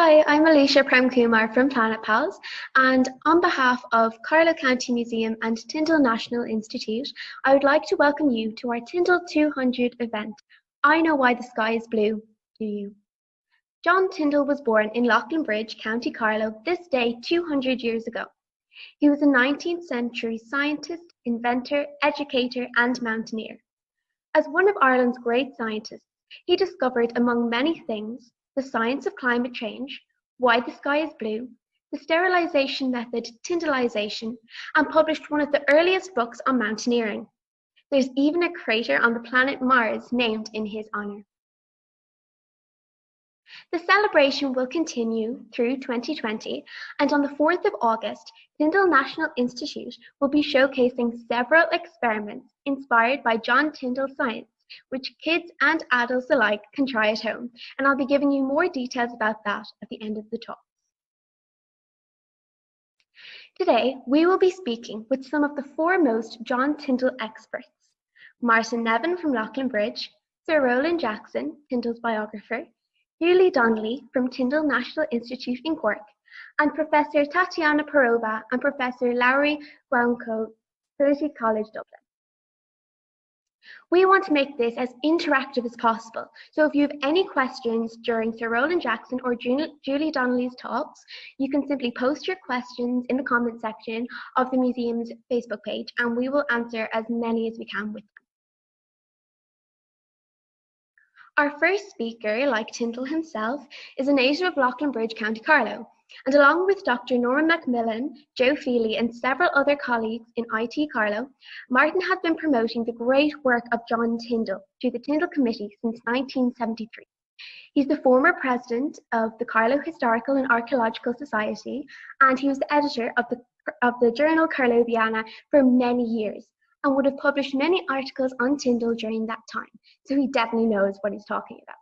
Hi, I'm Alicia Premkumar from Planet Pals, and on behalf of Carlow County Museum and Tyndall National Institute, I would like to welcome you to our Tyndall 200 event. I know why the sky is blue, do you? John Tyndall was born in Bridge, County Carlow, this day 200 years ago. He was a 19th century scientist, inventor, educator, and mountaineer. As one of Ireland's great scientists, he discovered, among many things, the science of climate change, why the sky is blue, the sterilization method Tyndallization, and published one of the earliest books on mountaineering. There's even a crater on the planet Mars named in his honor. The celebration will continue through 2020, and on the 4th of August, Tyndall National Institute will be showcasing several experiments inspired by John Tyndall's science, which kids and adults alike can try at home, and I'll be giving you more details about that at the end of the talk. Today, we will be speaking with some of the foremost John Tyndall experts: Martin Nevin from Bridge, Sir Roland Jackson, Tyndall's biographer, Julie Donnelly from Tyndall National Institute in Cork, and Professor Tatiana Parova and Professor Lowry Browncoe, Trinity College Dublin. We want to make this as interactive as possible, so if you have any questions during Sir Roland Jackson or Julie Donnelly's talks, you can simply post your questions in the comment section of the museum's Facebook page, and we will answer as many as we can with them. Our first speaker, like Tyndall himself, is a native of Bridge, County Carlow, and along with Dr. Norman Macmillan, Joe Feely, and several other colleagues in IT Carlow, Martin has been promoting the great work of John Tyndall through the Tyndall Committee since 1973. He's the former president of the Carlow Historical and Archaeological Society, and he was the editor of the journal Carlowiana for many years, and would have published many articles on Tyndall during that time, so he definitely knows what he's talking about.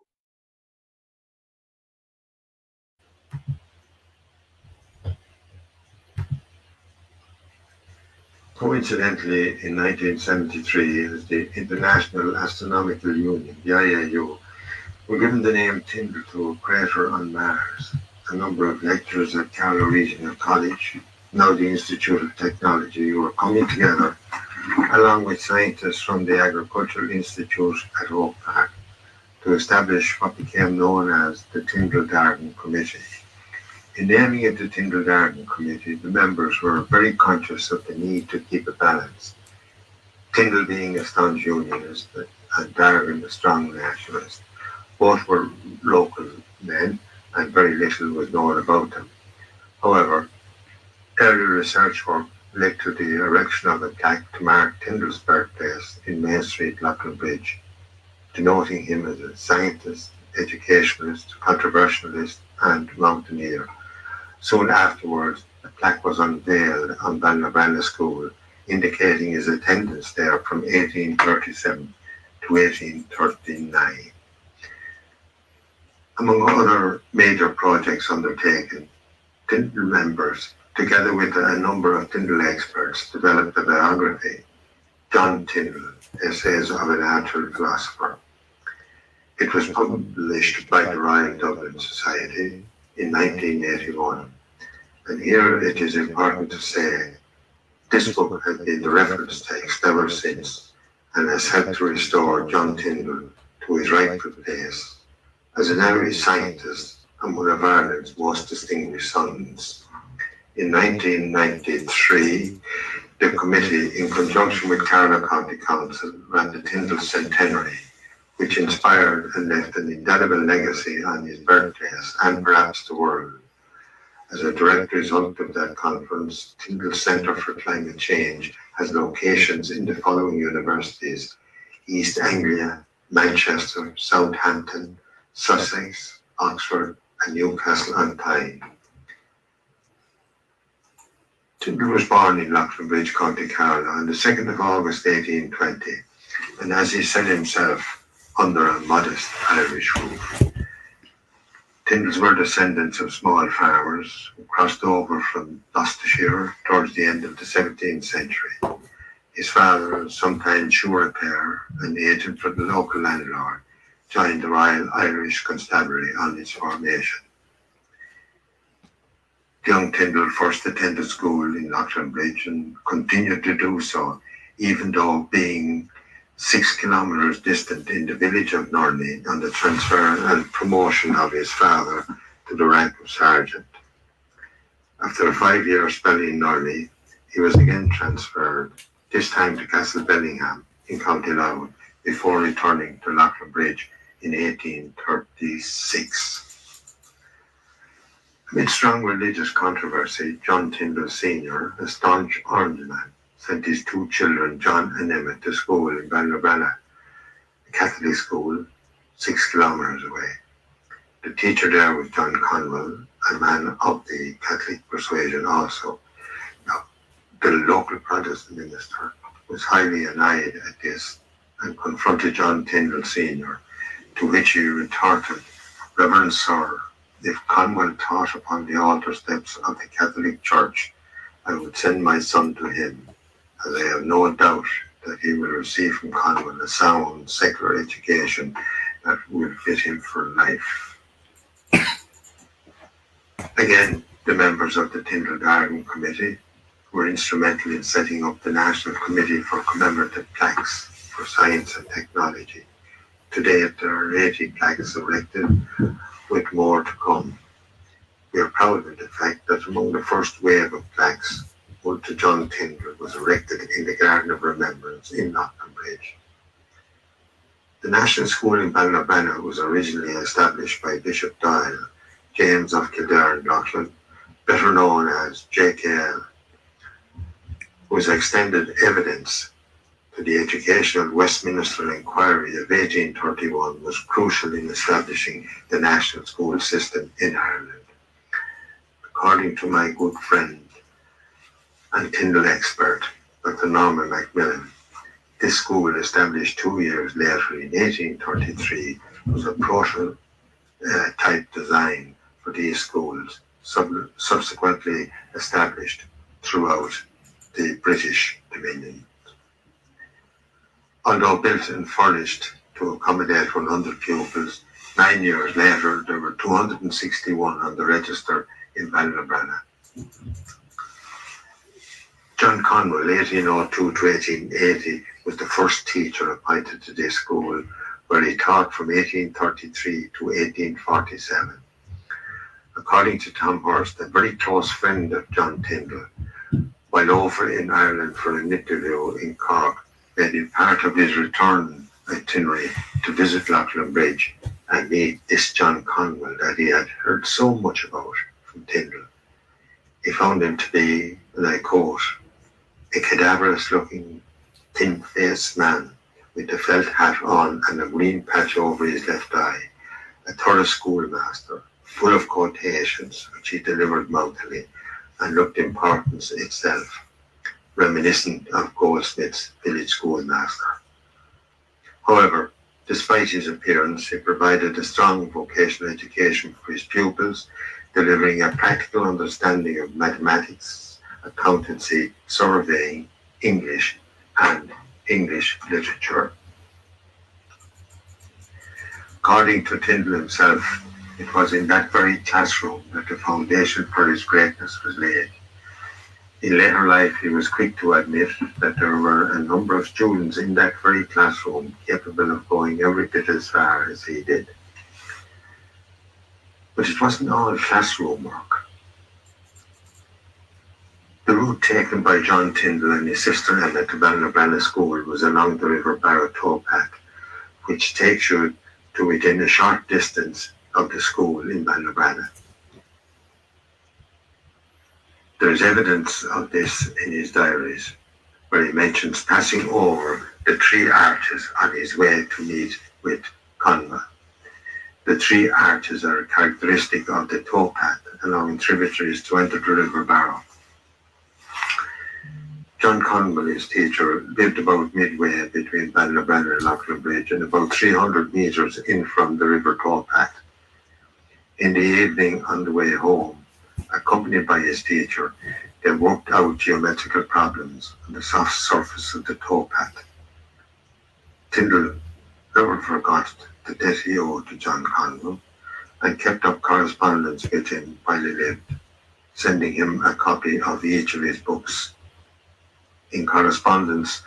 Coincidentally, in 1973, it was the International Astronomical Union, the IAU, were given the name Tyndall to a crater on Mars. A number of lecturers at Carlow Regional College, now the Institute of Technology, were coming together, along with scientists from the Agricultural Institute at Oak Park, to establish what became known as the Tyndall Garden Committee. In naming it the Tyndall Garden Committee, the members were very conscious of the need to keep a balance. Tyndall being a staunch unionist and Dargan a strong nationalist. Both were local men and very little was known about them. However, early research work led to the erection of a plaque to mark Tyndall's birthplace in Main Street, Bridge, denoting him as a scientist, educationalist, controversialist, and mountaineer. Soon afterwards, a plaque was unveiled on Balnabrana School, indicating his attendance there from 1837 to 1839. Among other major projects undertaken, Tyndall members, together with a number of Tyndall experts, developed a biography, John Tyndall, Essays of a Natural Philosopher. It was published by the Royal Dublin Society in 1981. And here it is important to say, this book has been the reference text ever since and has helped to restore John Tyndall to his rightful place as an early scientist and one of Ireland's most distinguished sons. In 1993, the committee, in conjunction with Carlow County Council, ran the Tyndall Centenary, which inspired and left an indelible legacy on his birthplace and perhaps the world. As a direct result of that conference, Tyndall Centre for Climate Change has locations in the following universities: East Anglia, Manchester, Southampton, Sussex, Oxford, and Newcastle on Tyne. Tyndall was born in Bridge, County Carlow, on the 2nd of August 1820, and as he said himself, under a modest Irish roof. Tyndalls were descendants of small farmers who crossed over from Gloucestershire towards the end of the 17th century. His father, a sometime shoe repairer and agent for the local landlord, joined the Royal Irish Constabulary on its formation. Young Tyndall first attended school in Lochlanbridge and continued to do so, even though being 6 kilometres distant in the village of Norney on the transfer and promotion of his father to the rank of sergeant. After a 5-year spell in Norney, he was again transferred, this time to Castle Bellingham in County Carlow, before returning to Lochlanbridge in 1836. Amid strong religious controversy, John Tyndall Sr., a staunch Orangeman, sent his 2 children, John and Emmet, to school in Ballinabrana, a Catholic school 6 kilometres away. The teacher there was John Conwell, a man of the Catholic persuasion also. Now, the local Protestant minister was highly annoyed at this and confronted John Tyndall Sr., to which he retorted, "Reverend Sir, if Conwell taught upon the altar steps of the Catholic Church, I would send my son to him, as I have no doubt that he will receive from Conwell a sound secular education that will fit him for life." Again, the members of the Tyndall Garden Committee were instrumental in setting up the National Committee for Commemorative Plaques for Science and Technology. To date, there are 80 plaques erected, with more to come. We are proud of the fact that among the first wave of plaques, one to John Tyndall was erected in the Garden of Remembrance in Lochlanbridge. The National School in Ballinabrana was originally established by Bishop Doyle, James of Kildare and Loughlin, better known as JKL, whose extended evidence to the Educational Westminster Inquiry of 1831 was crucial in establishing the national school system in Ireland. According to my good friend and Tyndall expert, Dr. Norman Macmillan, this school, established 2 years later in 1833, was a prototype design for these schools, subsequently established throughout the British Dominion. Although built and furnished to accommodate 100 pupils, 9 years later there were 261 on the register in Ballinabrana. John Conwell, 1802 to 1880, was the first teacher appointed to this school, where he taught from 1833 to 1847. According to Tom Hurst, a very close friend of John Tyndall, while over in Ireland for an interview in Cork, made it part of his return itinerary to visit Lochlanbridge and meet this John Conwell that he had heard so much about from Tyndall. He found him to be, and I quote, "a cadaverous-looking, thin-faced man with a felt hat on and a green patch over his left eye, a thorough schoolmaster, full of quotations which he delivered mouthily and looked importance itself, reminiscent of Goldsmith's village schoolmaster." However, despite his appearance, he provided a strong vocational education for his pupils, delivering a practical understanding of mathematics, accountancy, surveying, English, and English literature. According to Tyndall himself, it was in that very classroom that the foundation for his greatness was laid. In later life, he was quick to admit that there were a number of students in that very classroom capable of going every bit as far as he did. But it wasn't all classroom work. The route taken by John Tyndall and his sister Emma to Ballinabrana School was along the River Barrow towpath, which takes you to within a short distance of the school in Ballinabrana. There is evidence of this in his diaries, where he mentions passing over the 3 arches on his way to meet with Conwell. The 3 arches are characteristic of the towpath along tributaries to enter the River Barrow. John Conwell, his teacher, lived about midway between Ballybranner and Loughlin Bridge and about 300 metres in from the river towpath. In the evening, on the way home, accompanied by his teacher, they worked out geometrical problems on the soft surface of the towpath. Tyndall never forgot the debt he owed to John Conwell and kept up correspondence with him while he lived, sending him a copy of each of his books. In correspondence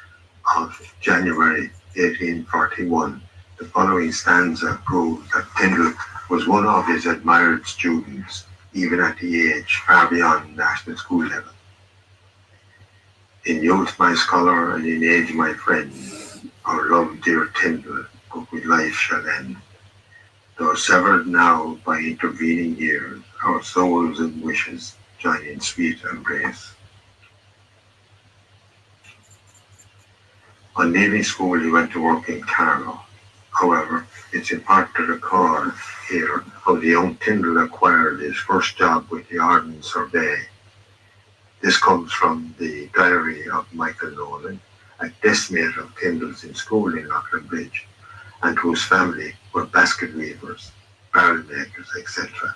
of January 1841, the following stanza proves that Tyndall was one of his admired students, even at the age far beyond national school level. In youth my scholar and in age my friend, our love dear Tyndall, but with life shall end. Though severed now by intervening years, our souls and wishes join in sweet embrace. On leaving school, he went to work in Carlow. However, it's important to recall here how the young Tyndall acquired his first job with the Ordnance Survey. This comes from the diary of Michael Nolan, a deskmate of Tyndall's in school in Loughlin Bridge, and whose family were basket weavers, barrel makers, etc.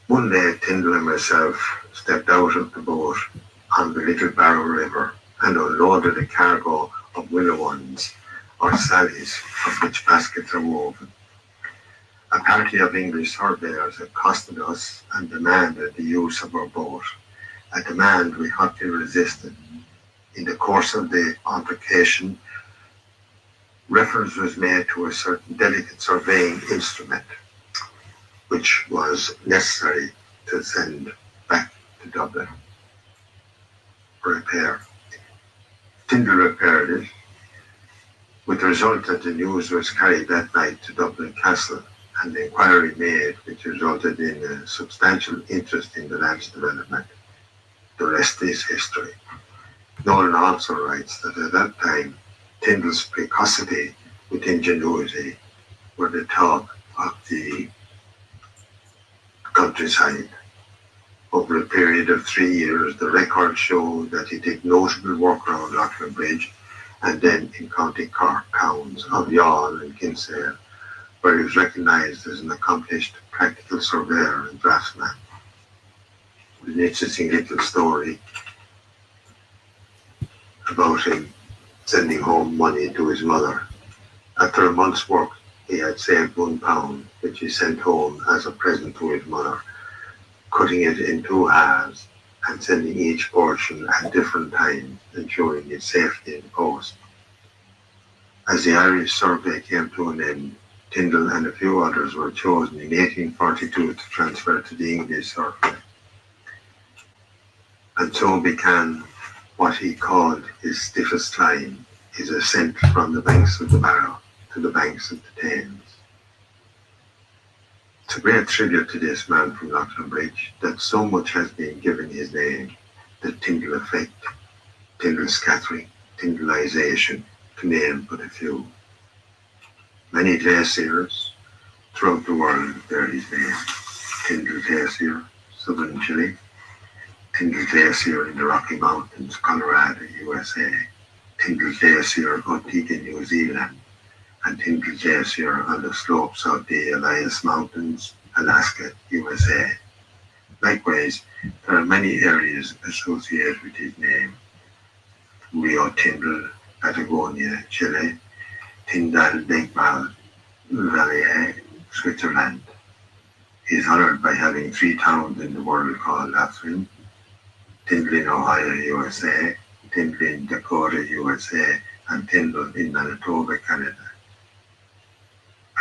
One day, Tyndall and myself stepped out of the boat on the Little Barrow River and unloaded a cargo of willow wands, or sallies, of which baskets are woven. A party of English surveyors accosted us and demanded the use of our boat, a demand we hotly resisted. In the course of the altercation, reference was made to a certain delicate surveying instrument, which was necessary to send back to Dublin for repair. Tyndall repaired it, with the result that the news was carried that night to Dublin Castle and the inquiry made, which resulted in a substantial interest in the lad's development. The rest is history. Nolan also writes that at that time, Tyndall's precocity with ingenuity were the talk of the countryside. Over a period of 3 years, the records show that he did notable work around Loughlin Bridge and then in County Cork towns of Youghal and Kinsale, where he was recognised as an accomplished practical surveyor and draftsman. An interesting little story about him sending home money to his mother. After a month's work, he had saved £1, which he sent home as a present to his mother, cutting it in 2 halves and sending each portion at different times, ensuring its safety in the post. As the Irish survey came to an end, Tyndall and a few others were chosen in 1842 to transfer to the English survey. And so began what he called his stiffest climb, his ascent from the banks of the Barrow to the banks of the Thames. It's a great tribute to this man from Loughlin Bridge that so much has been given his name, the Tyndall effect, Tyndall scattering, Tyndallization, to name but a few. Many glaciers throughout the world bear his name. Tyndall Glacier, southern Chile, Tyndall Glacier in the Rocky Mountains, Colorado, USA, Tyndall Glacier, Antigua, New Zealand, and Tyndall Glacier on the slopes of the Elias Mountains, Alaska, USA. Likewise, there are many areas associated with his name. Rio Tyndall, Patagonia, Chile, Tyndall Denkmal, Valley, Switzerland. He is honoured by having 3 towns in the world called after him: Tyndall in Ohio, USA, Tyndall in Dakota, USA, and Tyndall in Manitoba, Canada.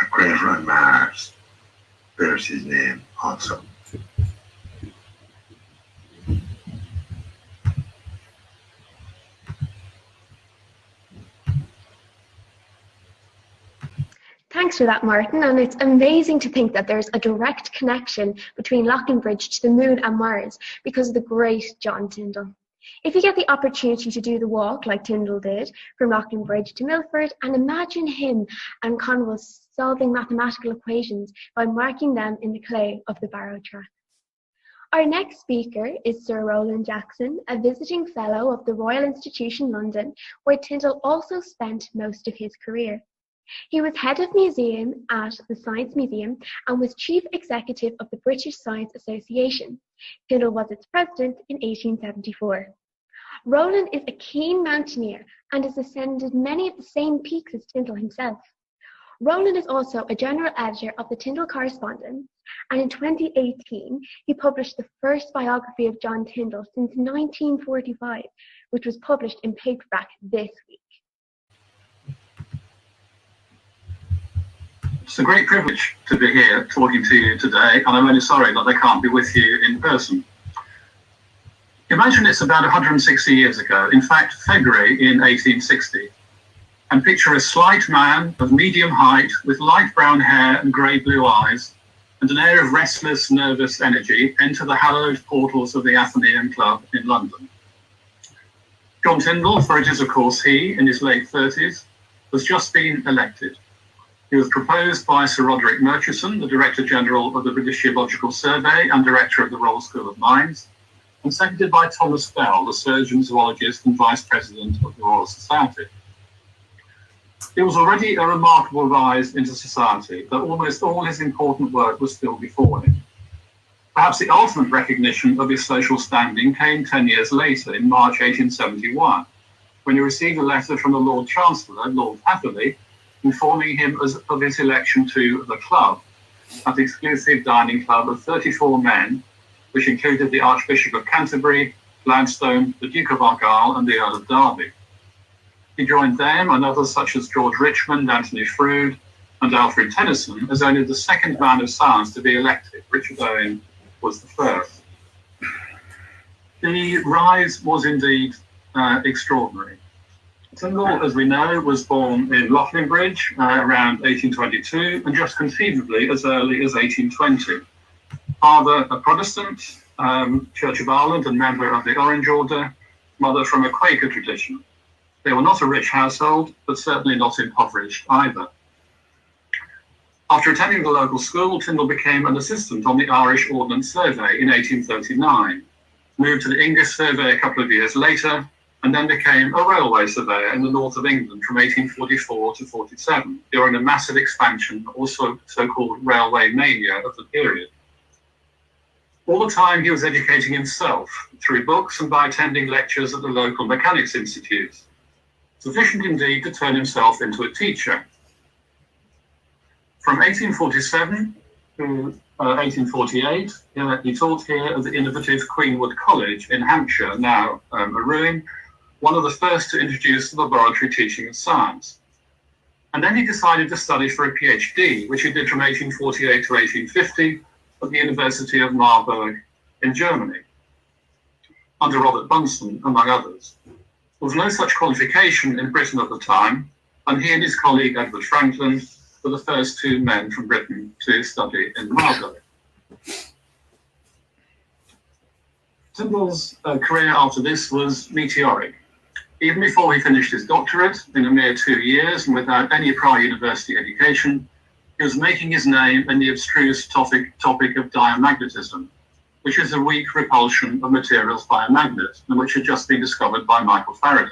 A crater on Mars bears his name also. Thanks for that, Martin, and it's amazing to think that there's a direct connection between Loughlin Bridge to the Moon and Mars because of the great John Tyndall. If you get the opportunity to do the walk like Tyndall did from Loughlin Bridge to Milford, and imagine him and Conwell solving mathematical equations by marking them in the clay of the Barrow track. Our next speaker is Sir Roland Jackson, a visiting fellow of the Royal Institution London, where Tyndall also spent most of his career. He was head of museum at the Science Museum and was chief executive of the British Science Association. Tyndall was its president in 1874. Roland is a keen mountaineer and has ascended many of the same peaks as Tyndall himself. Roland is also a general editor of the Tyndall Correspondence, and in 2018 he published the first biography of John Tyndall since 1945, which was published in paperback this week. It's a great privilege to be here talking to you today, and I'm only sorry that I can't be with you in person. Imagine it's about 160 years ago, in fact February in 1860, and picture a slight man of medium height with light brown hair and grey-blue eyes and an air of restless, nervous energy enter the hallowed portals of the Athenaeum Club in London. John Tyndall, for it is of course he, in his late 30s, was just been elected. He was proposed by Sir Roderick Murchison, the Director General of the British Geological Survey and Director of the Royal School of Mines, and seconded by Thomas Bell, the surgeon, zoologist and Vice President of the Royal Society. It was already a remarkable rise into society, that almost all his important work was still before him. Perhaps the ultimate recognition of his social standing came 10 years later, in March 1871, when he received a letter from the Lord Chancellor, Lord Hatherley, informing him of his election to the club, an exclusive dining club of 34 men, which included the Archbishop of Canterbury, Gladstone, the Duke of Argyll, and the Earl of Derby. He joined them and others such as George Richmond, Anthony Froude, and Alfred Tennyson as only the second man of science to be elected. Richard Owen was the first. The rise was indeed extraordinary. Tyndall, as we know, was born in Lochlingridge around 1822 and just conceivably as early as 1820. Father, a Protestant, Church of Ireland and member of the Orange Order, mother from a Quaker tradition. They were not a rich household, but certainly not impoverished either. After attending the local school, Tyndall became an assistant on the Irish Ordnance Survey in 1839, moved to the English Survey a couple of years later, and then became a railway surveyor in the north of England from 1844 to 47, during the massive expansion, also so-called railway mania of the period. All the time he was educating himself through books and by attending lectures at the local Mechanics Institute, sufficient indeed to turn himself into a teacher. From 1847 to 1848, he taught here at the innovative Queenwood College in Hampshire, now a ruin, one of the first to introduce the laboratory teaching of science. And then he decided to study for a PhD, which he did from 1848 to 1850 at the University of Marburg in Germany, under Robert Bunsen, among others. There was no such qualification in Britain at the time, and he and his colleague Edward Franklin were the first two men from Britain to study in Marburg. Tyndall's career after this was meteoric. Even before he finished his doctorate, in a mere 2 years and without any prior university education, he was making his name in the abstruse topic of diamagnetism, which is a weak repulsion of materials by a magnet, and which had just been discovered by Michael Faraday.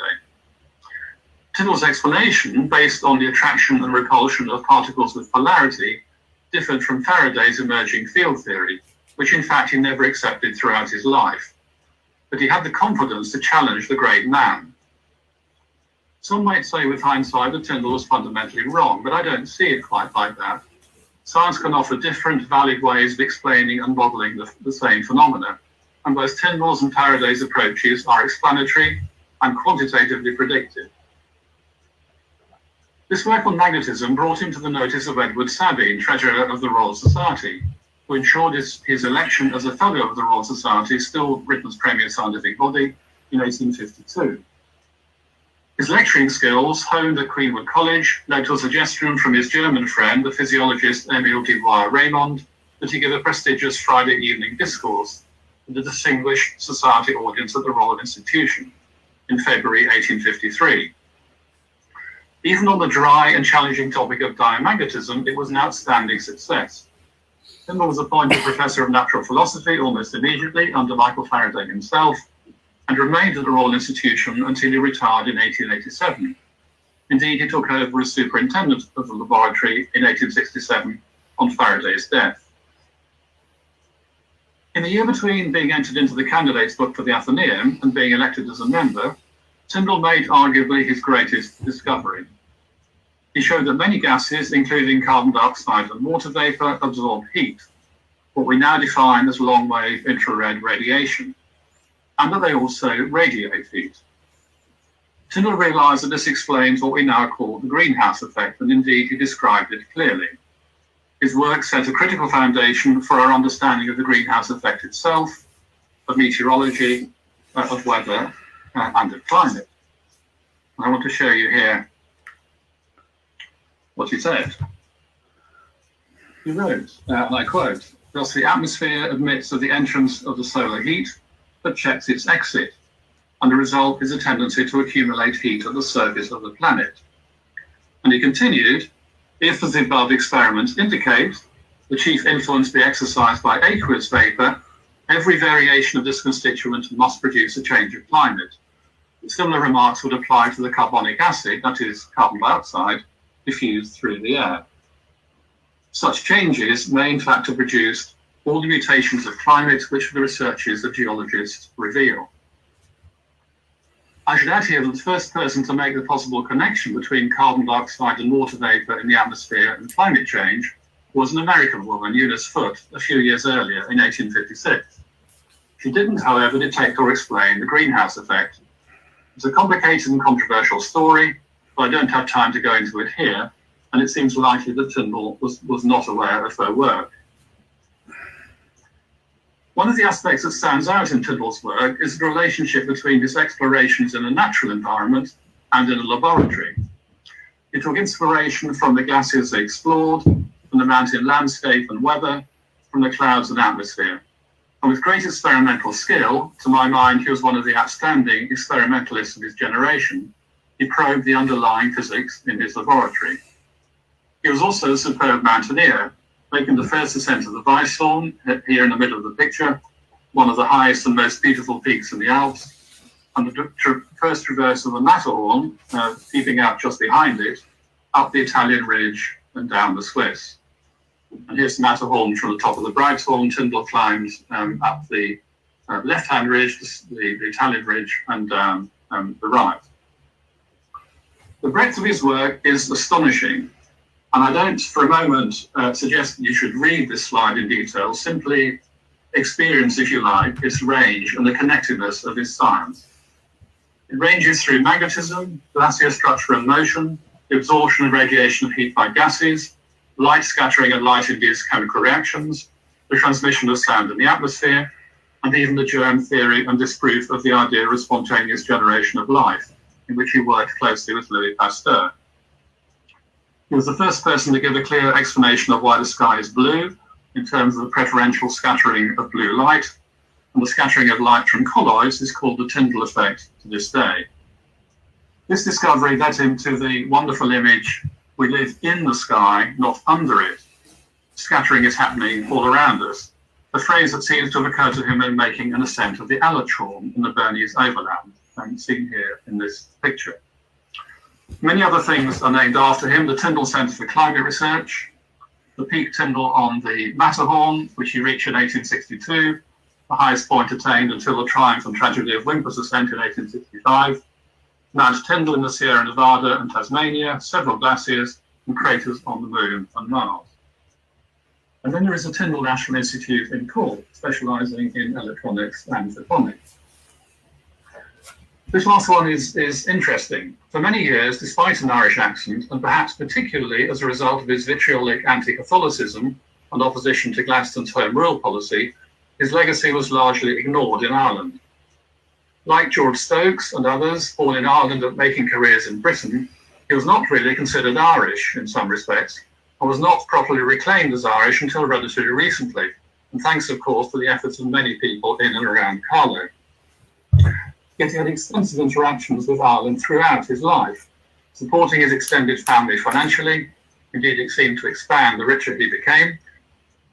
Tyndall's explanation, based on the attraction and repulsion of particles with polarity, differed from Faraday's emerging field theory, which in fact he never accepted throughout his life. But he had the confidence to challenge the great man. Some might say with hindsight that Tyndall was fundamentally wrong, but I don't see it quite like that. Science can offer different, valid ways of explaining and modelling the same phenomena, and both Tyndall's and Faraday's approaches are explanatory and quantitatively predictive. This work on magnetism brought him to the notice of Edward Sabine, Treasurer of the Royal Society, who ensured his election as a Fellow of the Royal Society, still Britain's premier scientific body, in 1852. His lecturing skills, honed at Queenwood College, led to a suggestion from his German friend, the physiologist Emile Dubois-Raymond, that he give a prestigious Friday evening discourse to the distinguished society audience at the Royal Institution in February 1853. Even on the dry and challenging topic of diamagnetism, it was an outstanding success. Tyndall was appointed Professor of Natural Philosophy almost immediately under Michael Faraday himself, and remained at the Royal Institution until he retired in 1887. Indeed, he took over as superintendent of the laboratory in 1867 on Faraday's death. In the year between being entered into the candidates book for the Athenaeum and being elected as a member, Tyndall made arguably his greatest discovery. He showed that many gases, including carbon dioxide and water vapor, absorb heat, what we now define as long-wave infrared radiation, and that they also radiate heat. Tyndall realized that this explains what we now call the greenhouse effect, and indeed he described it clearly. His work set a critical foundation for our understanding of the greenhouse effect itself, of meteorology, of weather, and of climate. I want to show you here what he said. He wrote, and I quote, "Thus the atmosphere admits of the entrance of the solar heat, but checks its exit, and the result is a tendency to accumulate heat at the surface of the planet." And he continued, "If, as the above experiments indicate, the chief influence be exercised by aqueous vapor, every variation of this constituent must produce a change of climate. Similar remarks would apply to the carbonic acid, that is, carbon dioxide, diffused through the air. Such changes may in fact have produced all the mutations of climate which the researches of geologists reveal." I should add here that the first person to make the possible connection between carbon dioxide and water vapor in the atmosphere and climate change was an American woman, Eunice Foote, a few years earlier in 1856. She didn't, however, detect or explain the greenhouse effect. It's a complicated and controversial story, but I don't have time to go into it here, and it seems likely that Tyndall was not aware of her work. One of the aspects that stands out in Tyndall's work is the relationship between his explorations in a natural environment and in a laboratory. He took inspiration from the glaciers they explored, from the mountain landscape and weather, from the clouds and atmosphere. And with great experimental skill, to my mind, he was one of the outstanding experimentalists of his generation. He probed the underlying physics in his laboratory. He was also a superb mountaineer, making the first ascent of the Weisshorn, here in the middle of the picture, one of the highest and most beautiful peaks in the Alps, and the first traverse of the Matterhorn, peeping out just behind it, up the Italian ridge and down the Swiss. And here's the Matterhorn from the top of the Breithorn. Tyndall climbs up the left-hand ridge, the Italian ridge, and down the right. The breadth of his work is astonishing, and I don't for a moment suggest that you should read this slide in detail, simply experience, if you like, its range and the connectedness of his science. It ranges through magnetism, glacier structure and motion, the absorption and radiation of heat by gases, light scattering and light-induced chemical reactions, the transmission of sound in the atmosphere, and even the germ theory and disproof of the idea of spontaneous generation of life, in which he worked closely with Louis Pasteur. He was the first person to give a clear explanation of why the sky is blue, in terms of the preferential scattering of blue light, and the scattering of light from colloids is called the Tyndall effect to this day. This discovery led him to the wonderful image, "We live in the sky, not under it. Scattering is happening all around us," a phrase that seems to have occurred to him in making an ascent of the Alatschorn in the Bernese Overland, seen here in this picture. Many other things are named after him: the Tyndall Centre for Climate Research, the Peak Tyndall on the Matterhorn, which he reached in 1862, the highest point attained until the triumph and tragedy of Whymper's ascent in 1865, Mount Tyndall in the Sierra Nevada and Tasmania, several glaciers, and craters on the Moon and Mars. And then there is the Tyndall National Institute in Cork, specialising in electronics and photonics. This last one is interesting. For many years, despite an Irish accent, and perhaps particularly as a result of his vitriolic anti-Catholicism and opposition to Gladstone's Home Rule policy, his legacy was largely ignored in Ireland. Like George Stokes and others, born in Ireland but making careers in Britain, he was not really considered Irish in some respects, and was not properly reclaimed as Irish until relatively recently, and thanks, of course, to the efforts of many people in and around Carlow. Yet he had extensive interactions with Ireland throughout his life, supporting his extended family financially. Indeed, it seemed to expand the richer he became.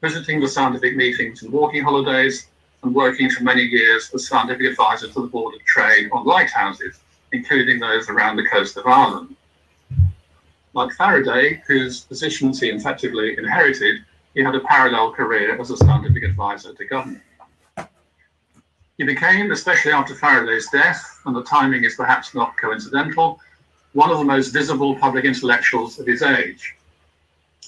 visiting the scientific meetings and walking holidays, and working for many years as scientific advisor to the Board of Trade on lighthouses, including those around the coast of Ireland. Like Faraday, whose positions he effectively inherited, he had a parallel career as a scientific advisor to government. He became, especially after Faraday's death, and the timing is perhaps not coincidental, one of the most visible public intellectuals of his age.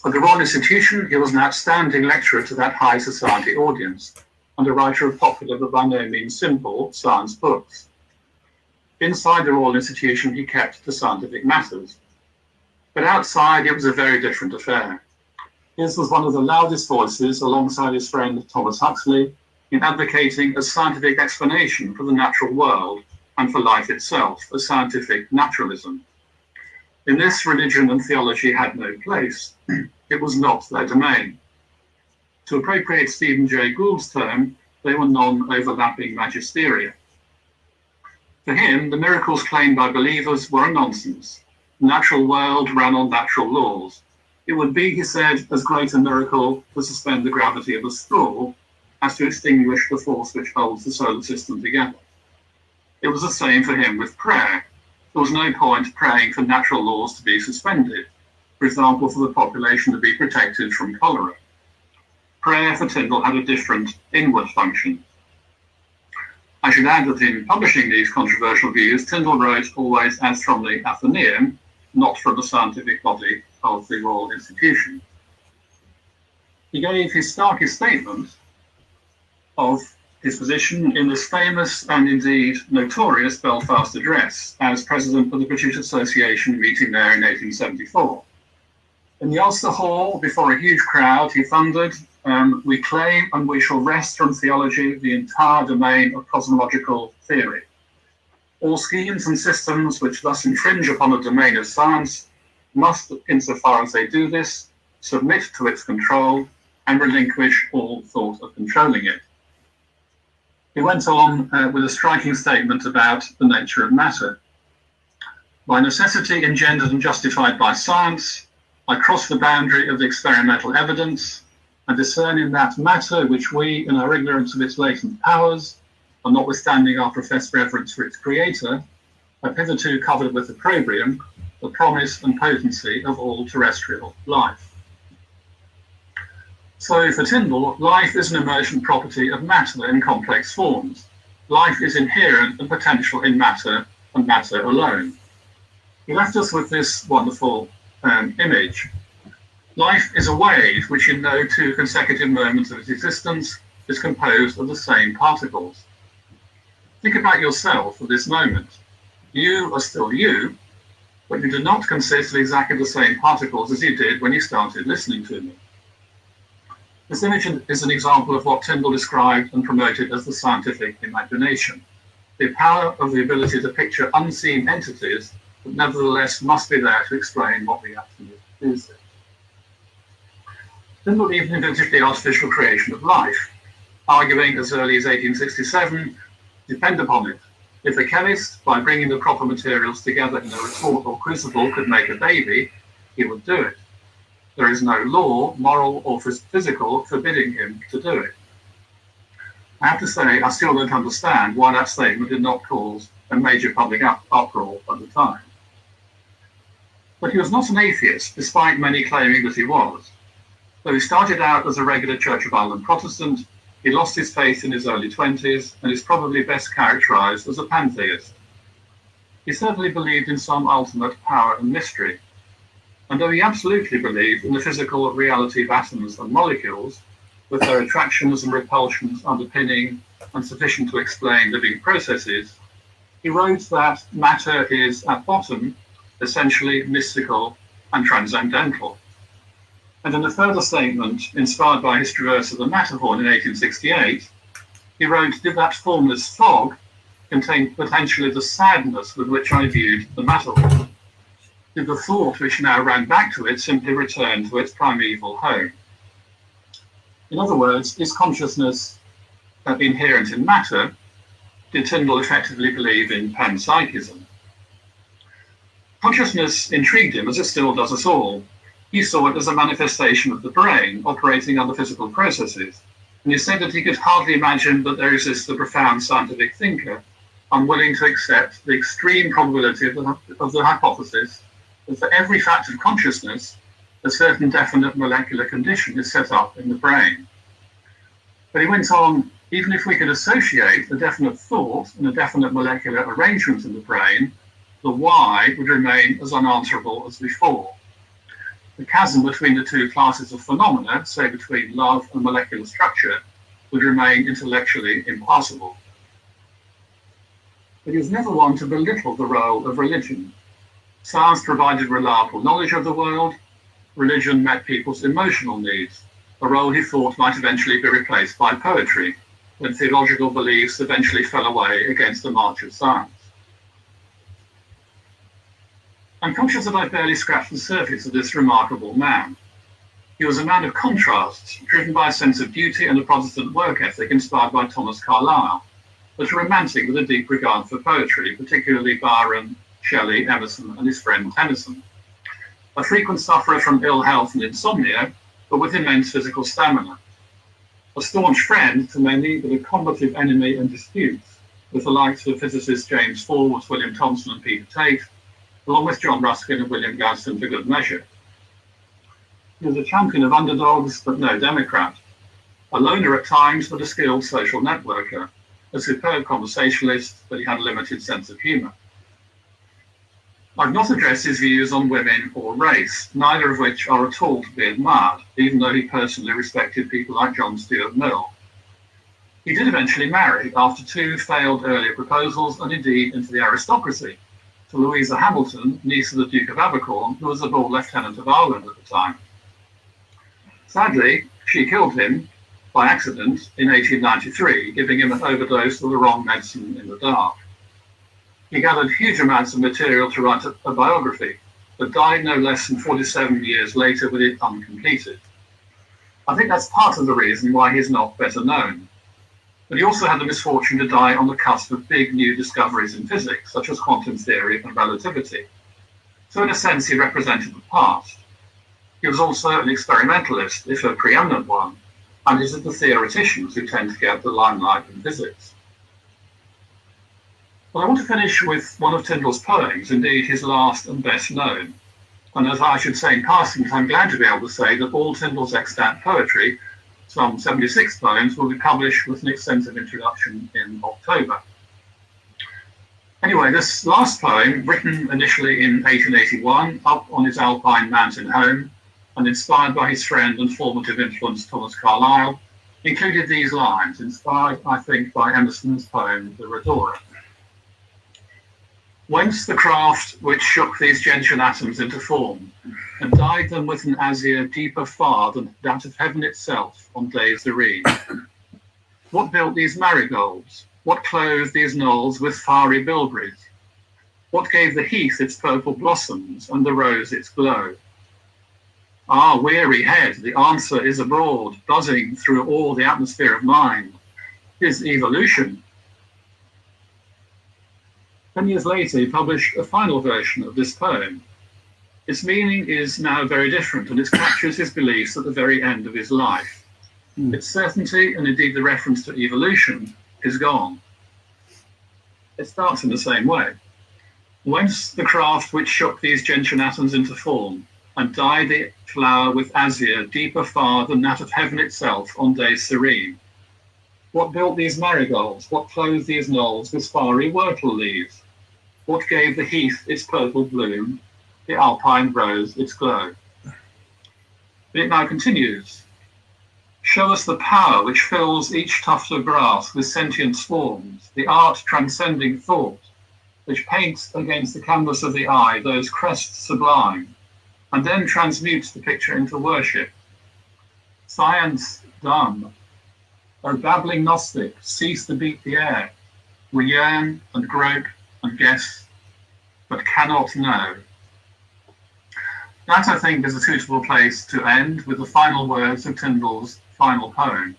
At the Royal Institution, he was an outstanding lecturer to that high society audience, and a writer of popular but by no means simple science books. Inside the Royal Institution, he kept to scientific matters. But outside, it was a very different affair. His was one of the loudest voices, alongside his friend Thomas Huxley, in advocating a scientific explanation for the natural world and for life itself, a scientific naturalism. In this, religion and theology had no place. It was not their domain. To appropriate Stephen Jay Gould's term, they were non-overlapping magisteria. For him, the miracles claimed by believers were a nonsense. The natural world ran on natural laws. It would be, he said, as great a miracle to suspend the gravity of a straw as to extinguish the force which holds the solar system together. It was the same for him with prayer. There was no point praying for natural laws to be suspended, for example, for the population to be protected from cholera. Prayer for Tyndall had a different inward function. I should add that in publishing these controversial views, Tyndall wrote always as from the Athenaeum, not from the scientific body of the Royal Institution. He gave his starkest statement of his position in this famous and indeed notorious Belfast Address as president of the British Association meeting there in 1874. In the Ulster Hall, before a huge crowd, he thundered, "We claim and we shall wrest from theology the entire domain of cosmological theory. All schemes and systems which thus infringe upon the domain of science must, insofar as they do this, submit to its control and relinquish all thought of controlling it." He went on with a striking statement about the nature of matter. "By necessity engendered and justified by science, I cross the boundary of the experimental evidence and discern in that matter which we, in our ignorance of its latent powers, and notwithstanding our professed reverence for its creator, have hitherto covered with opprobrium the promise and potency of all terrestrial life." So for Tyndall, life is an emergent property of matter in complex forms. Life is inherent and potential in matter and matter alone. He left us with this wonderful image. Life is a wave which in no two consecutive moments of its existence is composed of the same particles. Think about yourself at this moment. You are still you, but you do not consist of exactly the same particles as you did when you started listening to me. This image is an example of what Tyndall described and promoted as the scientific imagination, the power of the ability to picture unseen entities that nevertheless must be there to explain what we actually is. Tyndall even envisaged the artificial creation of life, arguing as early as 1867, depend upon it. If a chemist, by bringing the proper materials together in a retort or crucible, could make a baby, he would do it. There is no law, moral or physical, forbidding him to do it. I have to say, I still don't understand why that statement did not cause a major public uproar at the time. But he was not an atheist, despite many claiming that he was. Though he started out as a regular Church of Ireland Protestant, he lost his faith in his early 20s and is probably best characterized as a pantheist. He certainly believed in some ultimate power and mystery. And though he absolutely believed in the physical reality of atoms and molecules, with their attractions and repulsions underpinning and sufficient to explain living processes, he wrote that matter is, at bottom, essentially mystical and transcendental. And in a further statement, inspired by his traverse of the Matterhorn in 1868, he wrote, "Did that formless fog contain potentially the sadness with which I viewed the Matterhorn? Did the thought which now ran back to it simply return to its primeval home?" In other words, is consciousness inherent in matter? Did Tyndall effectively believe in panpsychism? Consciousness intrigued him, as it still does us all. he saw it as a manifestation of the brain operating under physical processes. And he said that he could hardly imagine that there exists a profound scientific thinker unwilling to accept the extreme probability of the hypothesis that for every fact of consciousness, a certain definite molecular condition is set up in the brain. But he went on, even if we could associate a definite thought and a definite molecular arrangement in the brain, the why would remain as unanswerable as before. The chasm between the two classes of phenomena, say between love and molecular structure, would remain intellectually impassable. But he was never one to belittle the role of religion. Science provided reliable knowledge of the world. Religion met people's emotional needs, a role he thought might eventually be replaced by poetry, when theological beliefs eventually fell away against the march of science. I'm conscious that I've barely scratched the surface of this remarkable man. He was a man of contrasts, driven by a sense of duty and a Protestant work ethic inspired by Thomas Carlyle, but a romantic with a deep regard for poetry, particularly Byron, Shelley, Emerson, and his friend Tennyson. A frequent sufferer from ill health and insomnia, but with immense physical stamina. A staunch friend to many, but a combative enemy in disputes, with the likes of physicists James Forbes, William Thomson, and Peter Tate, along with John Ruskin and William Gladstone for good measure. He was a champion of underdogs, but no Democrat. A loner at times, but a skilled social networker. A superb conversationalist, but he had a limited sense of humour. I've not addressed his views on women or race, neither of which are at all to be admired, even though he personally respected people like John Stuart Mill. He did eventually marry, after 2 failed earlier proposals, and indeed into the aristocracy, to Louisa Hamilton, niece of the Duke of Abercorn, who was the Lord Lieutenant of Ireland at the time. Sadly, she killed him by accident in 1893, giving him an overdose of the wrong medicine in the dark. He gathered huge amounts of material to write a biography, but died no less than 47 years later with it uncompleted. I think that's part of the reason why he's not better known. But he also had the misfortune to die on the cusp of big new discoveries in physics, such as quantum theory and relativity. So in a sense, he represented the past. He was also an experimentalist, if a preeminent one, and is of the theoreticians who tend to get the limelight in physics. Well, I want to finish with one of Tyndall's poems, indeed his last and best known. And as I should say in passing, I'm glad to be able to say that all Tyndall's extant poetry, some 76 poems, will be published with an extensive introduction in October. Anyway, this last poem, written initially in 1881, up on his alpine mountain home, and inspired by his friend and formative influence Thomas Carlyle, included these lines, inspired, I think, by Emerson's poem, The Redorer. Whence the craft which shook these gentian atoms into form, and dyed them with an azure deeper far than that of heaven itself on days serene? What built these marigolds? What clothed these knolls with fiery bilberries? What gave the heath its purple blossoms and the rose its glow? Ah, weary head, the answer is abroad, buzzing through all the atmosphere of mind. 'Tis evolution. 10 years later, he published a final version of this poem. Its meaning is now very different, and it captures his beliefs at the very end of his life. Its certainty, and indeed the reference to evolution, is gone. It starts in the same way. Whence the craft which shook these gentian atoms into form, and dyed the flower with azure deeper far than that of heaven itself on days serene? What built these marigolds? What clothed these knolls with fiery whortle leaves? What gave the heath its purple bloom, the alpine rose its glow? But it now continues. Show us the power which fills each tuft of grass with sentient forms, the art transcending thought, which paints against the canvas of the eye those crests sublime, and then transmutes the picture into worship. Science dumb. O babbling Gnostic, cease to beat the air. We yearn and grope and guess, but cannot know. That, I think, is a suitable place to end with the final words of Tyndall's final poem,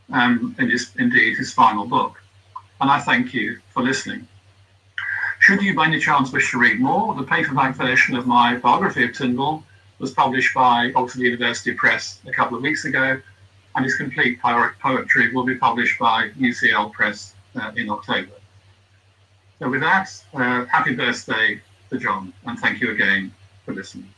indeed his final book. And I thank you for listening. Should you by any chance wish to read more, the paperback version of my biography of Tyndall was published by Oxford University Press a couple of weeks ago, and his complete poetry will be published by UCL Press in October. So with that, happy birthday to John, and thank you again for listening.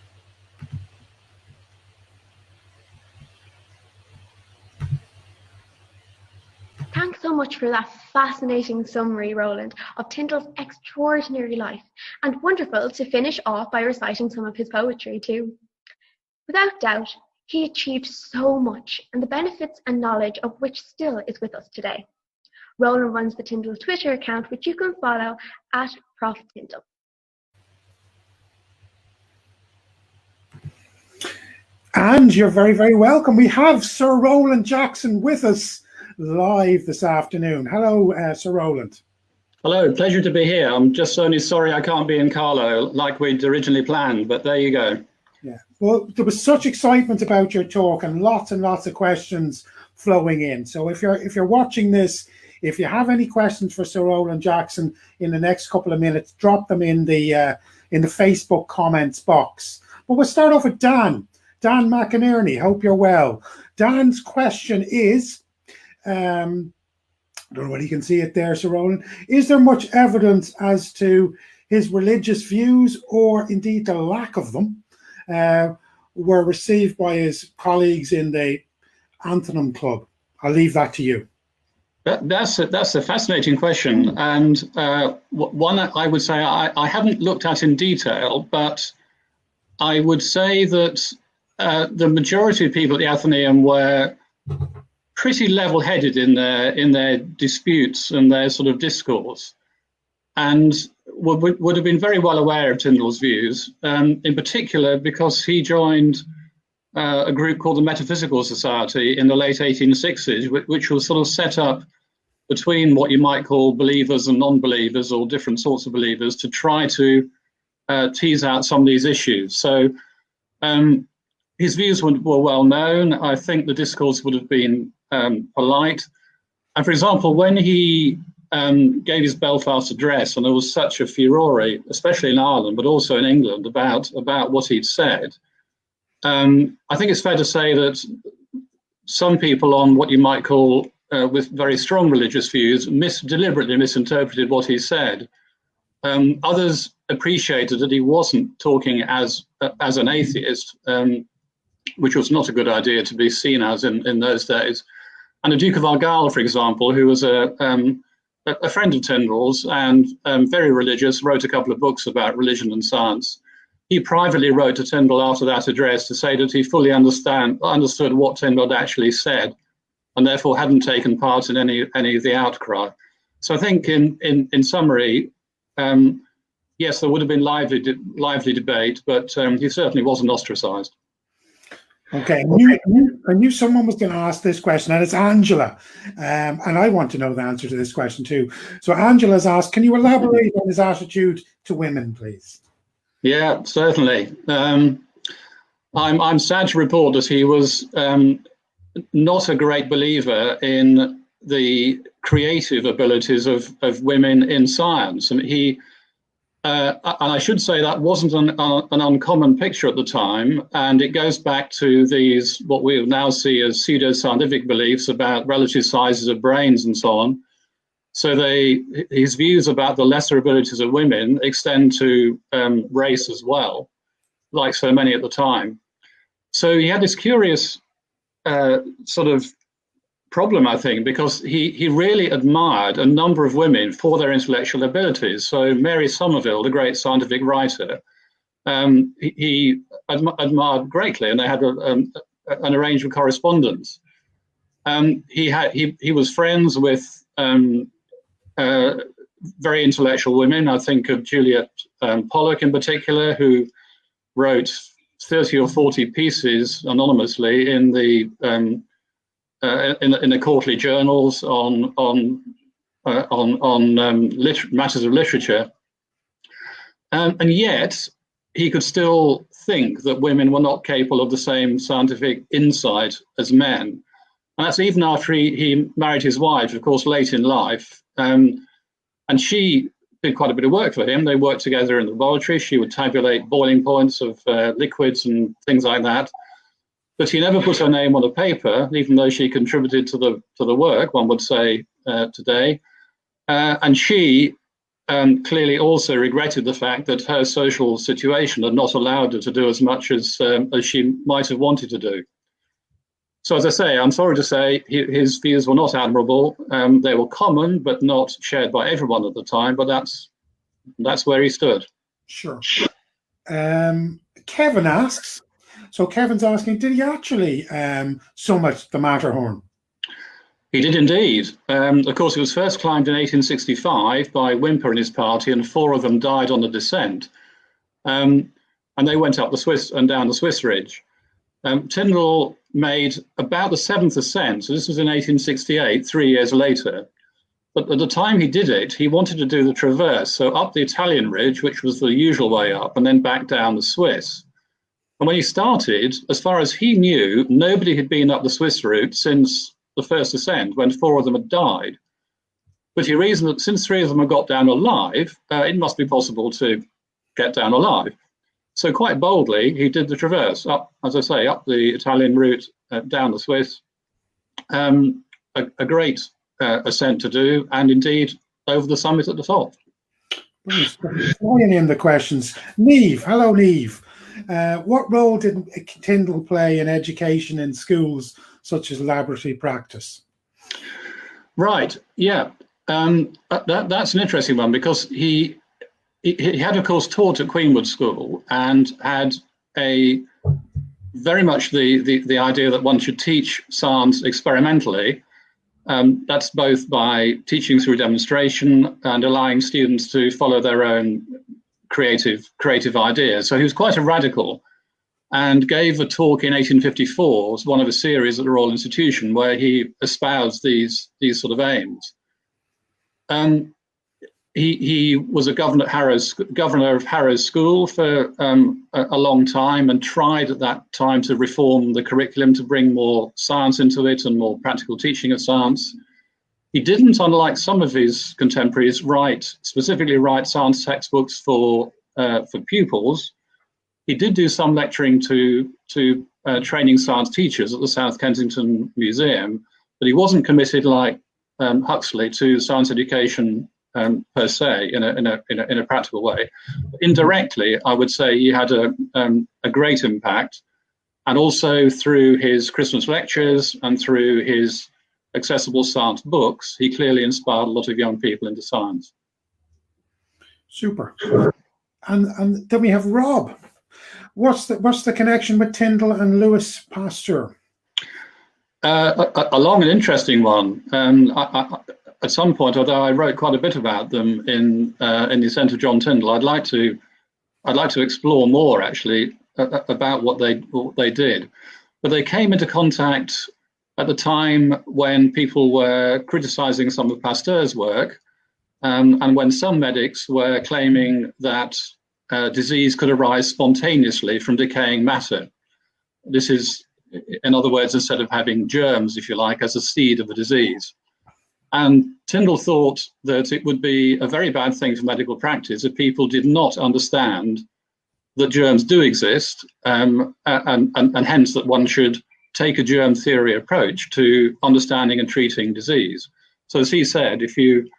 Thanks so much for that fascinating summary, Roland, of Tyndall's extraordinary life, and wonderful to finish off by reciting some of his poetry too. Without doubt, he achieved so much, and the benefits and knowledge of which still is with us today. Roland runs the Tyndall Twitter account, which you can follow at Prof. Tyndall. And you're very, very welcome. We have Sir Roland Jackson with us live this afternoon. Hello, Sir Roland. Hello, pleasure to be here. I'm just only sorry I can't be in Carlow like we'd originally planned, but there you go. Yeah, well, there was such excitement about your talk and lots of questions flowing in. So if you're watching this, if you have any questions for Sir Roland Jackson in the next couple of minutes, drop them in the Facebook comments box. But we'll start off with Dan McInerney. Hope you're well. Dan's question is, I don't know whether you can see it there, Sir Roland. Is there much evidence as to his religious views, or indeed the lack of them, were received by his colleagues in the Anthem Club? I'll leave that to you. That's a fascinating question, and one I would say I haven't looked at in detail, but I would say that the majority of people at the Athenaeum were pretty level-headed in their disputes and their sort of discourse, and would have been very well aware of Tyndall's views, in particular because he joined a group called the Metaphysical Society in the late 1860s, which was sort of set up between what you might call believers and non-believers, or different sorts of believers, to try to tease out some of these issues. So his views were well known. I think the discourse would have been polite. And for example, when he gave his Belfast address, and there was such a furore, especially in Ireland, but also in England, about what he'd said, I think it's fair to say that some people on what you might call with very strong religious views deliberately misinterpreted what he said. Others appreciated that he wasn't talking as an atheist, which was not a good idea to be seen as in those days. And the Duke of Argyll, for example, who was a friend of Tyndall's and very religious, wrote a couple of books about religion and science. He privately wrote to Tyndall after that address to say that he fully understood what Tyndall had actually said, and therefore hadn't taken part in any of the outcry. So I think in summary, yes, there would have been lively debate, but he certainly wasn't ostracized. Okay, I knew someone was going to ask this question, and it's Angela, and I want to know the answer to this question too. So Angela's asked, can you elaborate on his attitude to women, please? Yeah, certainly. I'm sad to report that he was not a great believer in the creative abilities of women in science. And and I should say that wasn't an uncommon picture at the time, and it goes back to these, what we now see as pseudoscientific beliefs about relative sizes of brains and so on. So his views about the lesser abilities of women extend to race as well, like so many at the time. So he had this curious sort of problem, I think, because he really admired a number of women for their intellectual abilities. So Mary Somerville, the great scientific writer, he admired greatly, and they had an arranged correspondence. He was friends with very intellectual women. I think of Juliet Pollock in particular, who wrote 30 or 40 pieces anonymously in the quarterly journals on matters of literature, and yet he could still think that women were not capable of the same scientific insight as men. And that's even after he married his wife, of course, late in life. And she did quite a bit of work for him. They worked together in the laboratory. She would tabulate boiling points of liquids and things like that. But he never put her name on a paper, even though she contributed to the work, one would say today. And she clearly also regretted the fact that her social situation had not allowed her to do as much as she might have wanted to do. So as I say, I'm sorry to say, his views were not admirable. They were common, but not shared by everyone at the time. But that's where he stood. Sure. Kevin asks. So Kevin's asking, did he actually summit the Matterhorn? He did indeed. Of course, it was first climbed in 1865 by Whymper and his party, and 4 of them died on the descent. And they went up the Swiss and down the Swiss Ridge. Tyndall made about the 7th ascent, so this was in 1868, 3 years later. But at the time he did it, he wanted to do the traverse, so up the Italian ridge, which was the usual way up, and then back down the Swiss. And when he started, as far as he knew, nobody had been up the Swiss route since the first ascent, when 4 of them had died. But he reasoned that since 3 of them had got down alive, it must be possible to get down alive. So quite boldly, he did the traverse up, as I say, up the Italian route, down the Swiss. A great ascent to do, and indeed over the summit at the top. Flying in the questions. Neve, hello Neve. What role did Tyndall play in education in schools, such as laboratory practice? Right, yeah. That's an interesting one, because he had, of course, taught at Queenwood School and had very much the idea that one should teach science experimentally. That's both by teaching through demonstration and allowing students to follow their own creative ideas. So he was quite a radical, and gave a talk in 1854, was one of a series at the Royal Institution, where he espoused these sort of aims. He was a governor of Harrow's School for a long time, and tried at that time to reform the curriculum to bring more science into it and more practical teaching of science. He didn't, unlike some of his contemporaries, specifically write science textbooks for pupils. He did do some lecturing to training science teachers at the South Kensington Museum, but he wasn't committed like Huxley to science education per se in a practical way. Indirectly, I would say he had a great impact, and also through his Christmas lectures and through his accessible science books, he clearly inspired a lot of young people into science. Super. And then we have Rob. What's the connection with Tyndall and Louis Pasteur? A long and interesting one. At some point, although I wrote quite a bit about them in the Ascent of John Tyndall, I'd like to explore more actually about what they did. But they came into contact at the time when people were criticizing some of Pasteur's work, and when some medics were claiming that disease could arise spontaneously from decaying matter. This is, in other words, instead of having germs, if you like, as a seed of a disease. And Tyndall thought that it would be a very bad thing for medical practice if people did not understand that germs do exist, and hence that one should take a germ theory approach to understanding and treating disease. So as he said, if you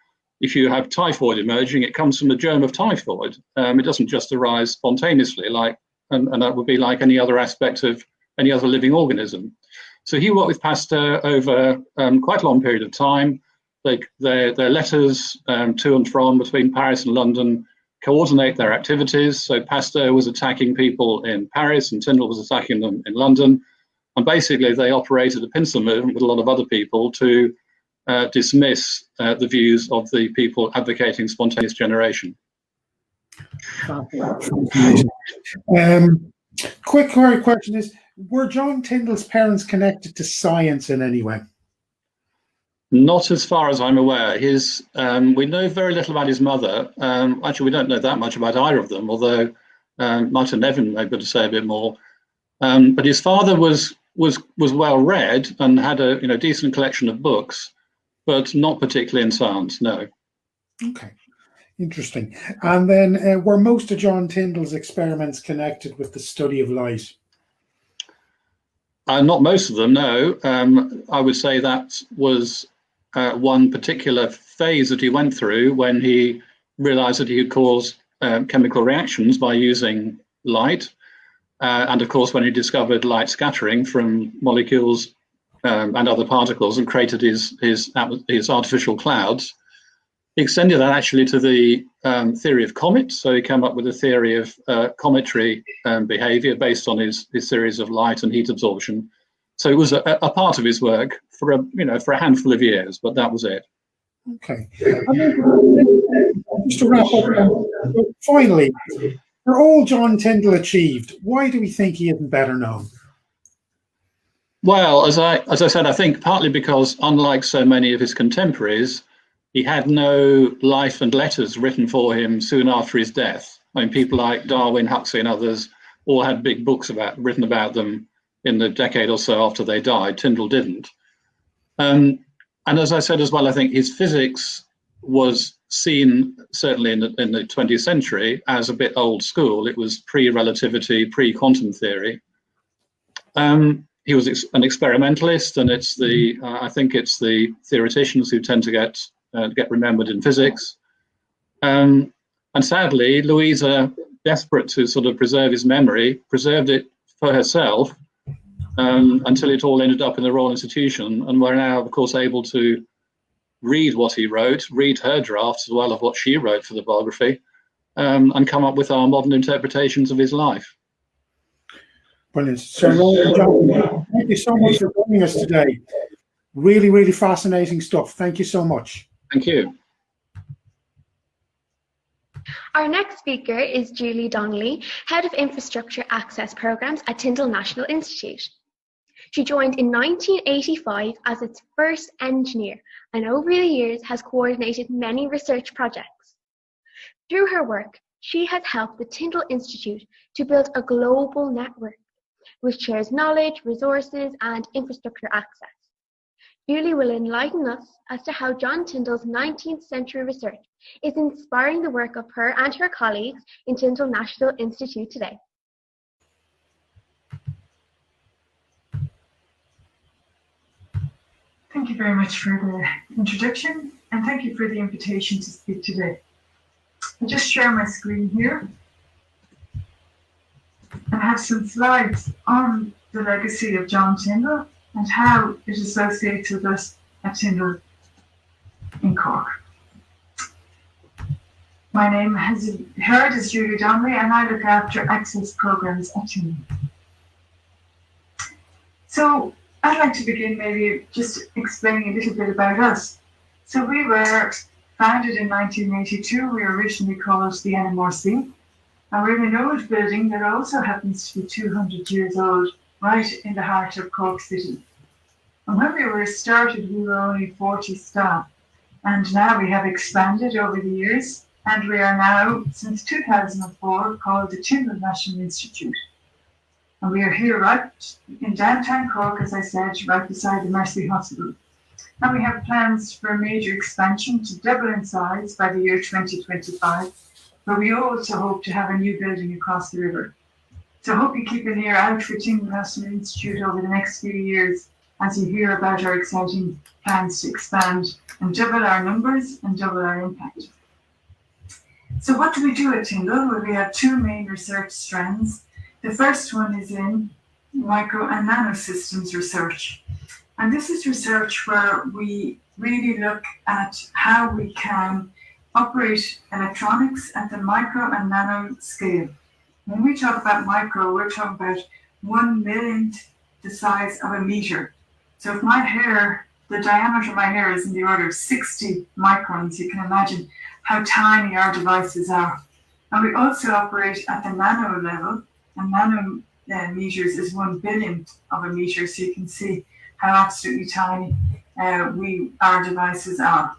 have typhoid emerging, it comes from the germ of typhoid. It doesn't just arise spontaneously, and that would be like any other aspect of any other living organism. So he worked with Pasteur over quite a long period of time. Their letters to and from between Paris and London coordinate their activities. So Pasteur was attacking people in Paris and Tyndall was attacking them in London. And basically they operated a pincer movement with a lot of other people to dismiss the views of the people advocating spontaneous generation. Quick question is, were John Tyndall's parents connected to science in any way? Not as far as I'm aware. We know very little about his mother. Actually, we don't know that much about either of them, although Martin Nevin may be able to say a bit more. But his father was well read and had a decent collection of books, but not particularly in science, no. Okay. Interesting. And then were most of John Tyndall's experiments connected with the study of light? Not most of them, no. I would say that was one particular phase that he went through when he realized that he could cause chemical reactions by using light. And of course, when he discovered light scattering from molecules and other particles and created his artificial clouds, he extended that actually to the theory of comets. So he came up with a theory of cometary behavior based on his theories of light and heat absorption. So it was a part of his work for a handful of years, but that was it. Okay. Just to wrap up, finally, for all John Tyndall achieved, why do we think he isn't better known? Well, as I said, I think partly because, unlike so many of his contemporaries, he had no life and letters written for him soon after his death. I mean, people like Darwin, Huxley, and others all had big books written about them in the decade or so after they died. Tyndall didn't. And as I said as well, I think his physics was seen, certainly in the 20th century, as a bit old school. It was pre-relativity, pre-quantum theory. He was an experimentalist, and I think it's the theoreticians who tend to get remembered in physics. And sadly, Louisa, desperate to sort of preserve his memory, preserved it for herself until it all ended up in the Royal Institution. And we're now, of course, able to read what he wrote, read her drafts as well of what she wrote for the biography, and come up with our modern interpretations of his life. Brilliant. So, John, thank you so much for joining us today. Really, really fascinating stuff. Thank you so much. Thank you. Our next speaker is Julie Donnelly, Head of Infrastructure Access Programs at Tyndall National Institute. She joined in 1985 as its first engineer, and over the years has coordinated many research projects. Through her work, she has helped the Tyndall Institute to build a global network which shares knowledge, resources, and infrastructure access. Julie will enlighten us as to how John Tyndall's 19th century research is inspiring the work of her and her colleagues in Tyndall National Institute today. Thank you very much for the introduction, and thank you for the invitation to speak today. I'll just share my screen here and have some slides on the legacy of John Tyndall and how it associates with us at Tyndall in Cork. My name, as you heard, is Julie Donnelly, and I look after access programs at Tyndall. So I'd like to begin maybe just explaining a little bit about us. So we were founded in 1982. We were originally called the NMRC. And we're in an old building that also happens to be 200 years old, right in the heart of Cork City. And when we were started, we were only 40 staff. And now we have expanded over the years. And we are now, since 2004, called the Tyndall National Institute. And we are here right in downtown Cork, as I said, right beside the Mercy Hospital. And we have plans for a major expansion to double in size by the year 2025, where we also hope to have a new building across the river. So I hope you keep an ear out for Tyndall National Institute over the next few years as you hear about our exciting plans to expand and double our numbers and double our impact. So what do we do at Tyndall? Well, we have two main research strands. The first one is in micro and nanosystems research. And this is research where we really look at how we can operate electronics at the micro and nano scale. When we talk about micro, we're talking about 1/1,000,000th the size of a meter. So if my hair, the diameter of my hair is in the order of 60 microns, you can imagine how tiny our devices are. And we also operate at the nano level, and nanometers is 1/1,000,000th of a meter, so you can see how absolutely tiny our devices are.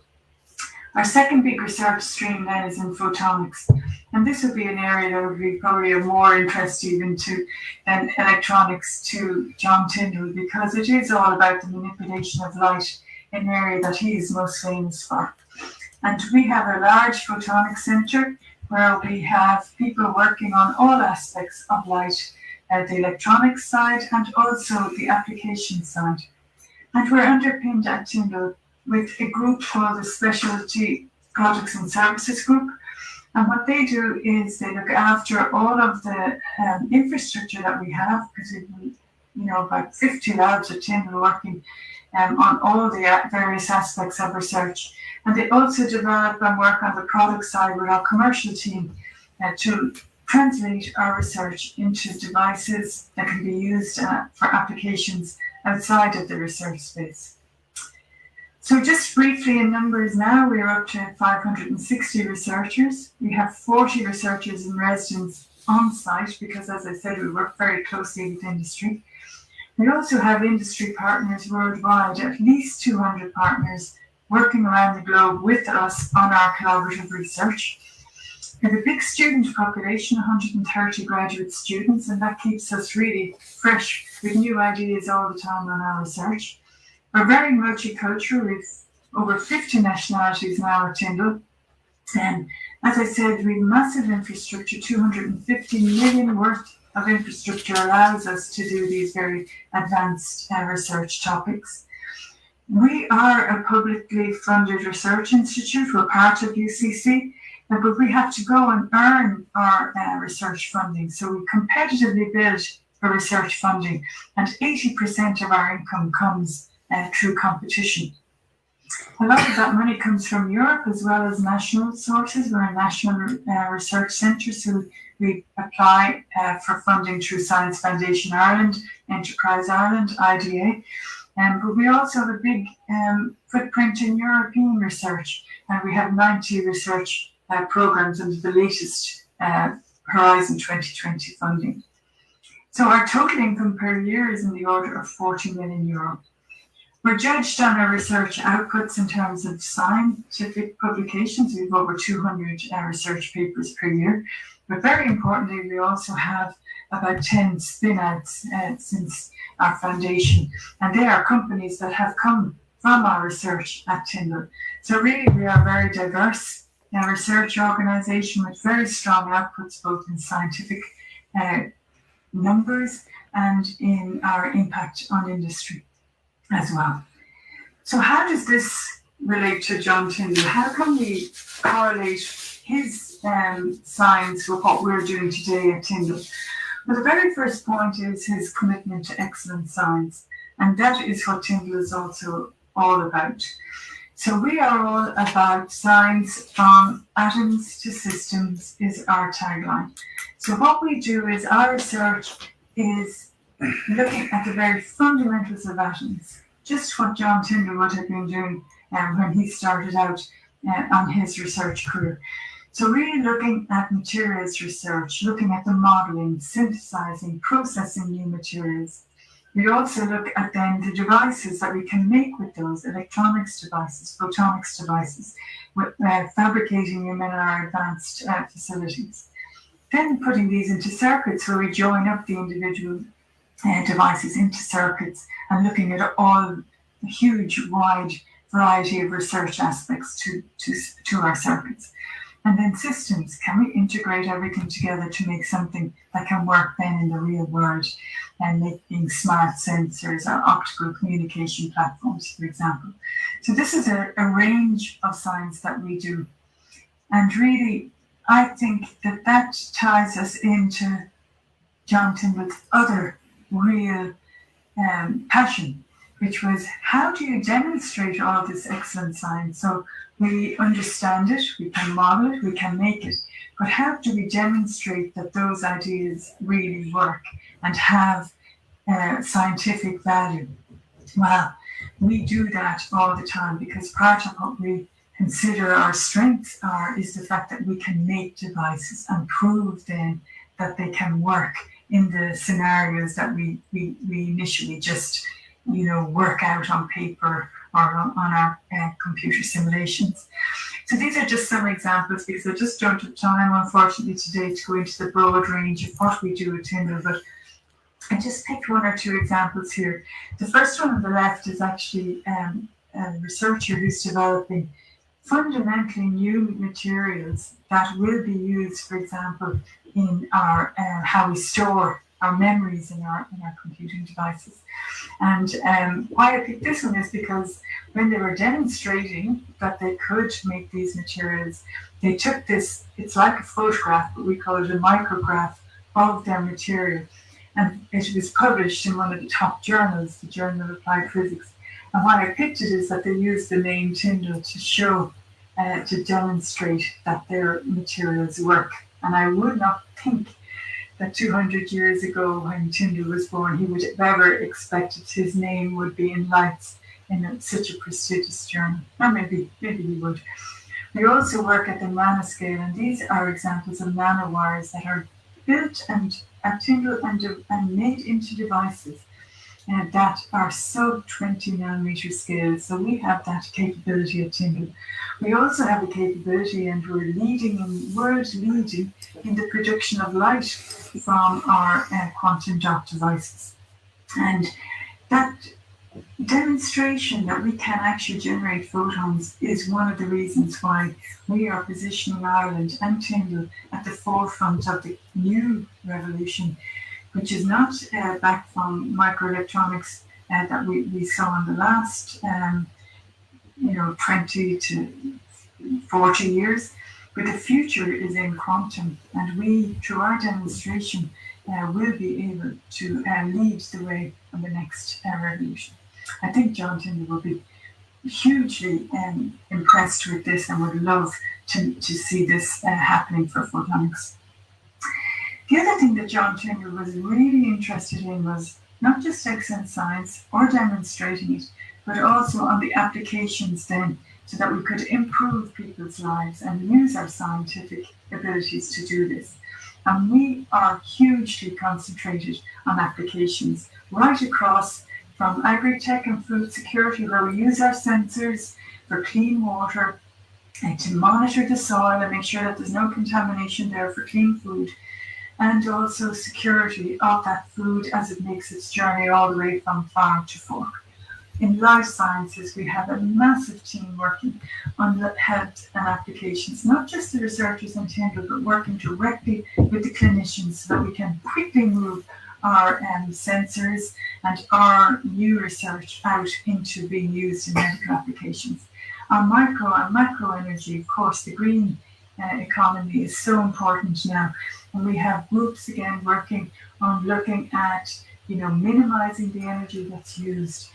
Our second big research stream then is in photonics. And this would be an area that would be probably of more interest even to electronics to John Tyndall, because it is all about the manipulation of light in an area that he is most famous for. And we have a large photonics centre where we have people working on all aspects of light, the electronics side and also the application side. And we're underpinned at Tyndall with a group called the Specialty Products and Services Group. And what they do is they look after all of the infrastructure that we have, because we've about 50 labs at Tyndall working on all the various aspects of research. And they also develop and work on the product side with our commercial team to translate our research into devices that can be used for applications outside of the research space. So just briefly in numbers now, we're up to 560 researchers. We have 40 researchers in residence on site because, as I said, we work very closely with industry. We also have industry partners worldwide, at least 200 partners working around the globe with us on our collaborative research. We have a big student population, 130 graduate students, and that keeps us really fresh with new ideas all the time on our research. We're very multicultural, with over 50 nationalities now at Tyndall. And as I said, we have massive infrastructure, 250 million worth of infrastructure allows us to do these very advanced research topics. We are a publicly funded research institute. We're part of UCC, but we have to go and earn our research funding. So we competitively build for research funding, and 80% of our income comes through competition. A lot of that money comes from Europe as well as national sources. We're a national research centre, so we apply for funding through Science Foundation Ireland, Enterprise Ireland, IDA. But we also have a big footprint in European research, and we have 90 research programmes under the latest Horizon 2020 funding. So our total income per year is in the order of €40 million. We're judged on our research outputs in terms of scientific publications. We have over 200 research papers per year. But very importantly, we also have about 10 spin-outs since our foundation. And they are companies that have come from our research at Tyndall. So really, we are a very diverse research organisation with very strong outputs, both in scientific numbers and in our impact on industry as well. So how does this relate to John Tyndall? How can we correlate his science with what we're doing today at Tyndall? Well, the very first point is his commitment to excellent science, and that is what Tyndall is also all about. So we are all about science from atoms to systems is our tagline. So what we do is our research is looking at the very fundamentals of atoms, just what John Tyndall would have been doing when he started out on his research career. So really looking at materials research, looking at the modelling, synthesizing, processing new materials. We also look at then the devices that we can make with those, electronics devices, photonics devices, with fabricating them in our advanced facilities. Then putting these into circuits where we join up the individual devices into circuits and looking at all the huge, wide variety of research aspects to our circuits. And then systems, can we integrate everything together to make something that can work then in the real world, and making smart sensors or optical communication platforms, for example. So this is a range of science that we do. And really, I think that ties us into John Tyndall's other real passion, which was how do you demonstrate all this excellent science? So we understand it, we can model it, we can make it, but how do we demonstrate that those ideas really work and have scientific value? Well, we do that all the time, because part of what we consider our strengths is the fact that we can make devices and prove then that they can work in the scenarios that we initially just work out on paper or on our computer simulations. So these are just some examples, because I just don't have time, unfortunately, today to go into the broad range of what we do at Tyndall, but I just picked one or two examples here. The first one on the left is actually a researcher who's developing fundamentally new materials that will be used, for example, in our how we store our memories in our computing devices. And why I picked this one is because when they were demonstrating that they could make these materials, they took this, it's like a photograph, but we call it a micrograph of their material. And it was published in one of the top journals, the Journal of Applied Physics. And why I picked it is that they used the name Tyndall to show, to demonstrate that their materials work. And I would not think that 200 years ago, when Tyndall was born, he would have ever expected his name would be in lights in such a prestigious journal. Or maybe he would. We also work at the nanoscale, and these are examples of nanowires that are built and at Tyndall and made into devices that are sub 20 nanometer scale. So we have that capability at Tyndall. We also have a capability, and we're world leading in the production of light from our quantum dot devices. And that demonstration that we can actually generate photons is one of the reasons why we are positioning Ireland and Tyndall at the forefront of the new revolution, which is not back from microelectronics that we saw in the last 20 to 40 years, but the future is in quantum, and we, through our demonstration, will be able to lead the way on the next revolution. I think John Tyndall will be hugely impressed with this and would love to see this happening for photonics. The other thing that John Tyndall was really interested in was not just excellent science or demonstrating it, but also on the applications then, so that we could improve people's lives and use our scientific abilities to do this. And we are hugely concentrated on applications right across from agri-tech and food security, where we use our sensors for clean water and to monitor the soil and make sure that there's no contamination there for clean food, and also security of that food as it makes its journey all the way from farm to fork. In life sciences, we have a massive team working on the health and applications, not just the researchers in Tyndall, but working directly with the clinicians so that we can quickly move our sensors and our new research out into being used in medical applications. Our micro and macro energy, of course, the green economy is so important now. And we have groups again working on looking at, minimizing the energy that's used,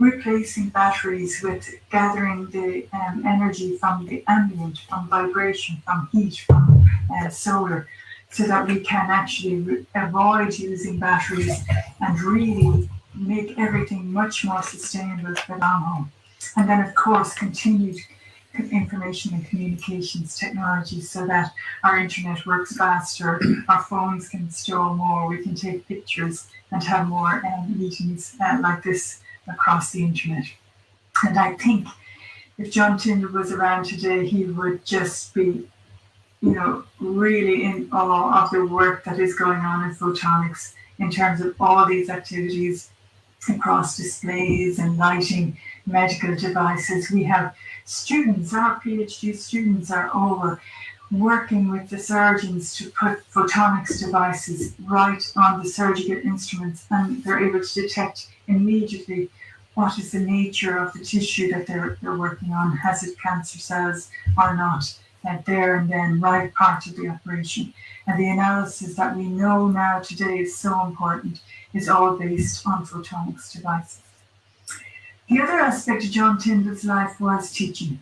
replacing batteries with gathering the energy from the ambient, from vibration, from heat, from solar, so that we can actually avoid using batteries and really make everything much more sustainable for long haul. And then, of course, continued information and communications technology so that our internet works faster, our phones can store more, we can take pictures and have more meetings like this across the internet. And I think if John Tyndall was around today, he would just be, really in awe of the work that is going on in photonics in terms of all these activities across displays and lighting, medical devices. We have students, our PhD students are over working with the surgeons to put photonics devices right on the surgical instruments, and they're able to detect immediately what is the nature of the tissue that they're working on. Has it cancer cells or not? There and then, right part of the operation. And the analysis that we know now today is so important is all based on photonics devices. The other aspect of John Tyndall's life was teaching.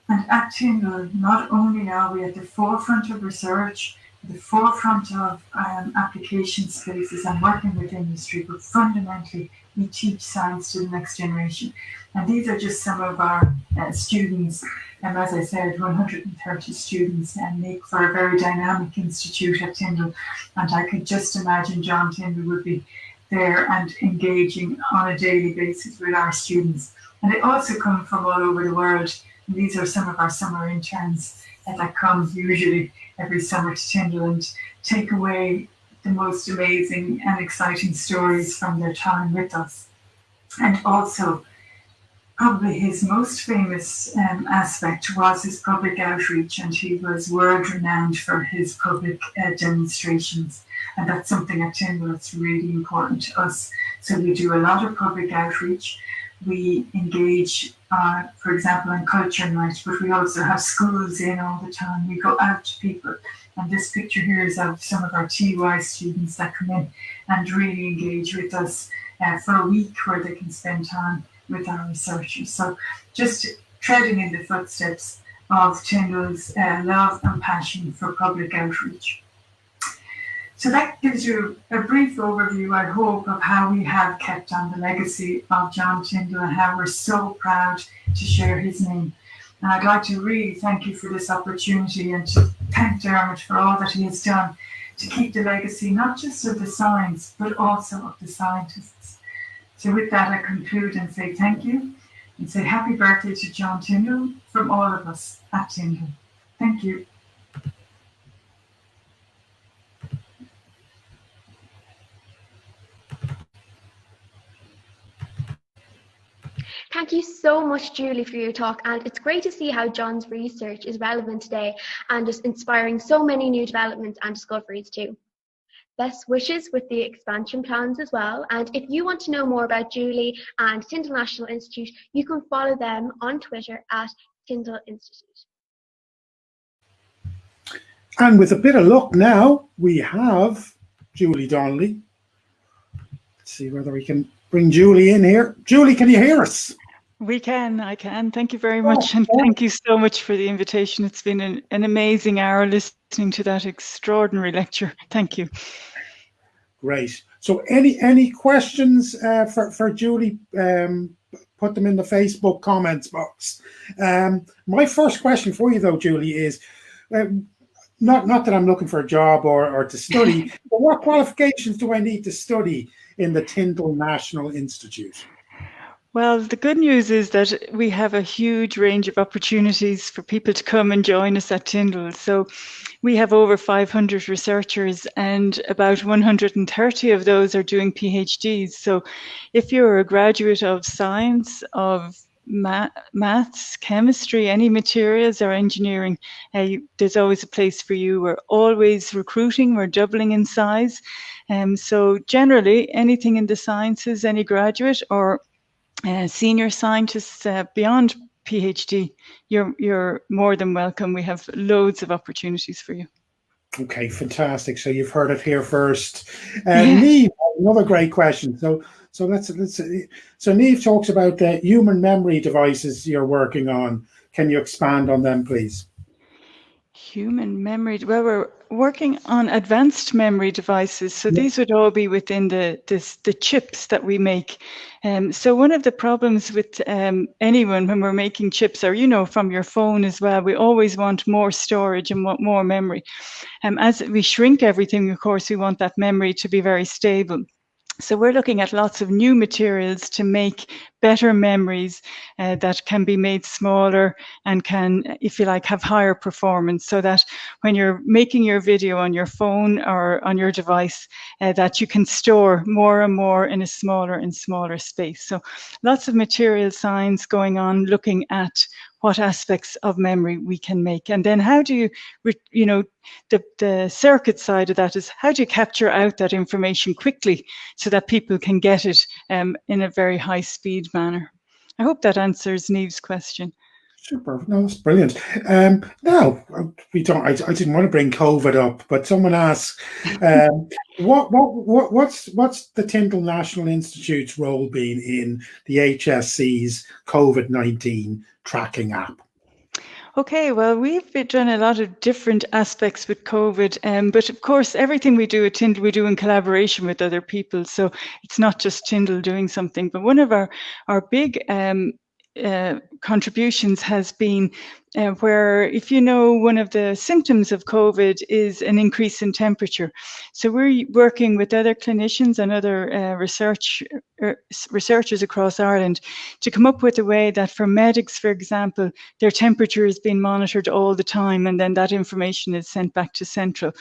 And at Tyndall, not only are we at the forefront of research, at the forefront of application spaces and working with industry, but fundamentally we teach science to the next generation. And these are just some of our students. And as I said, 130 students make for a very dynamic institute at Tyndall. And I could just imagine John Tyndall would be there and engaging on a daily basis with our students. And they also come from all over the world. And these are some of our summer interns that come usually every summer to Tyndall and take away the most amazing and exciting stories from their time with us. And also probably his most famous aspect was his public outreach, and he was world renowned for his public demonstrations. And that's something at Tyndall that's really important to us. So we do a lot of public outreach. We engage, for example, in culture night, but we also have schools in all the time. We go out to people. And this picture here is of some of our TY students that come in and really engage with us for a week, where they can spend time with our researchers. So just treading in the footsteps of Tyndall's love and passion for public outreach. So that gives you a brief overview, I hope, of how we have kept on the legacy of John Tyndall and how we're so proud to share his name. And I'd like to really thank you for this opportunity, and to thank Dermot for all that he has done to keep the legacy, not just of the science, but also of the scientists. So with that, I conclude and say thank you, and say happy birthday to John Tyndall from all of us at Tyndall. Thank you. Thank you so much, Julie, for your talk, and it's great to see how John's research is relevant today and is inspiring so many new developments and discoveries too. Best wishes with the expansion plans as well, and if you want to know more about Julie and Tyndall National Institute, you can follow them on Twitter at Tyndall Institute. And with a bit of luck now, we have Julie Donnelly. Let's see whether we can bring Julie in here. Julie, can you hear us? I can. Thank you very much. And thank you so much for the invitation. It's been an amazing hour listening to that extraordinary lecture. Thank you. Great. So any questions for Julie? Put them in the Facebook comments box. My first question for you, though, Julie, is not that I'm looking for a job or to study, but what qualifications do I need to study in the Tyndall National Institute? Well, the good news is that we have a huge range of opportunities for people to come and join us at Tyndall. So we have over 500 researchers, and about 130 of those are doing PhDs. So if you're a graduate of science, of maths, chemistry, any materials or engineering, there's always a place for you. We're always recruiting, we're doubling in size. So generally, anything in the sciences, any graduate or senior scientists beyond PhD, you're more than welcome. We have loads of opportunities for you. Okay, fantastic. So you've heard it here first. Niamh, another great question. So let's so Niamh talks about the human memory devices you're working on. Can you expand on them, please? Human memory. Well, we're working on advanced memory devices. So these would all be within the chips that we make. So one of the problems with anyone when we're making chips, or from your phone as well, we always want more storage and want more memory. As we shrink everything, of course, we want that memory to be very stable. So we're looking at lots of new materials to make better memories that can be made smaller and can, if you like, have higher performance, so that when you're making your video on your phone or on your device, that you can store more and more in a smaller and smaller space. So lots of material science going on, looking at what aspects of memory we can make. And then how do you, the circuit side of that is how do you capture out that information quickly so that people can get it in a very high speed manner. I hope that answers Niamh's question. Super. No, that's brilliant. Now, we don't. I didn't want to bring COVID up, but someone asked, what's the Tyndall National Institute's role been in the HSC's COVID-19 tracking app? Okay, well, we've done a lot of different aspects with COVID, but of course, everything we do at Tyndall, we do in collaboration with other people. So it's not just Tyndall doing something, but one of our big contributions has been where, if you know, one of the symptoms of COVID is an increase in temperature. So we're working with other clinicians and other researchers across Ireland to come up with a way that for medics, for example, their temperature is being monitored all the time, and then that information is sent back to Central.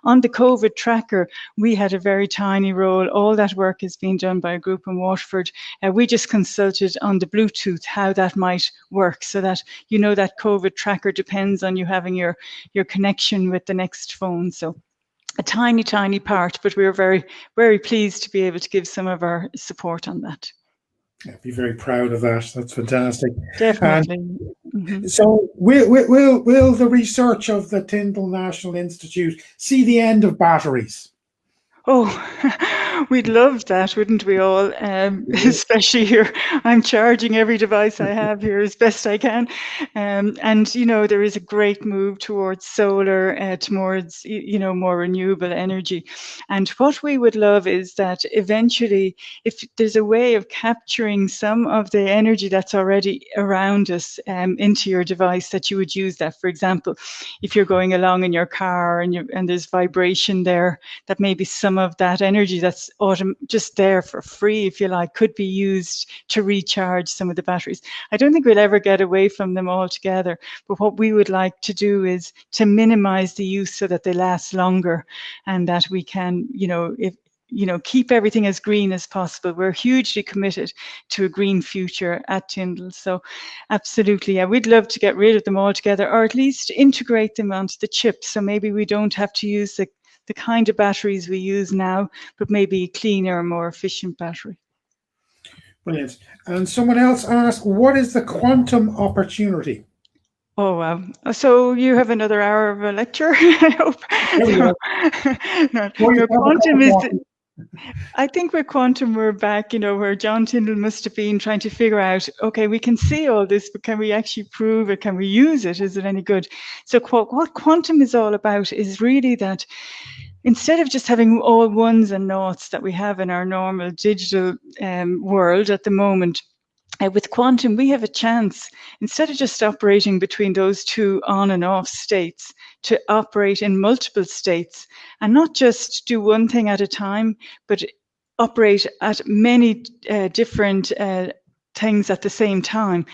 On the COVID tracker, we had a very tiny role. All that work is being done by a group in Waterford. We just consulted on the Bluetooth, how that might work, so that you know that COVID tracker depends on you having your connection with the next phone. So a tiny, tiny part, but we were very, very pleased to be able to give some of our support on that. Yeah, be very proud of that. That's fantastic. Definitely. So will the research of the Tyndall National Institute see the end of batteries? Oh, we'd love that, wouldn't we all? Especially here, I'm charging every device I have here as best I can. And, you know, there is a great move towards solar, towards, you know, more renewable energy. And what we would love is that eventually, if there's a way of capturing some of the energy that's already around us into your device, that you would use that. For example, if you're going along in your car and there's vibration there, that maybe some of that energy that's just there for free, if you like, could be used to recharge some of the batteries. I don't think we'll ever get away from them altogether, but what we would like to do is to minimize the use so that they last longer, and that we can, keep everything as green as possible. We're hugely committed to a green future at Tyndall. So absolutely, yeah, we'd love to get rid of them altogether, or at least integrate them onto the chip. So maybe we don't have to use the kind of batteries we use now, but maybe a cleaner, more efficient battery. Brilliant. And someone else asked, what is the quantum opportunity? Oh, wow. So you have another hour of a lecture, I hope. No, quantum is... I think with quantum, we're back, where John Tyndall must have been trying to figure out, okay, we can see all this, but can we actually prove it? Can we use it? Is it any good? So what quantum is all about is really that instead of just having all ones and noughts that we have in our normal digital world at the moment, with quantum, we have a chance, instead of just operating between those two on and off states, to operate in multiple states and not just do one thing at a time, but operate at many different things at the same time.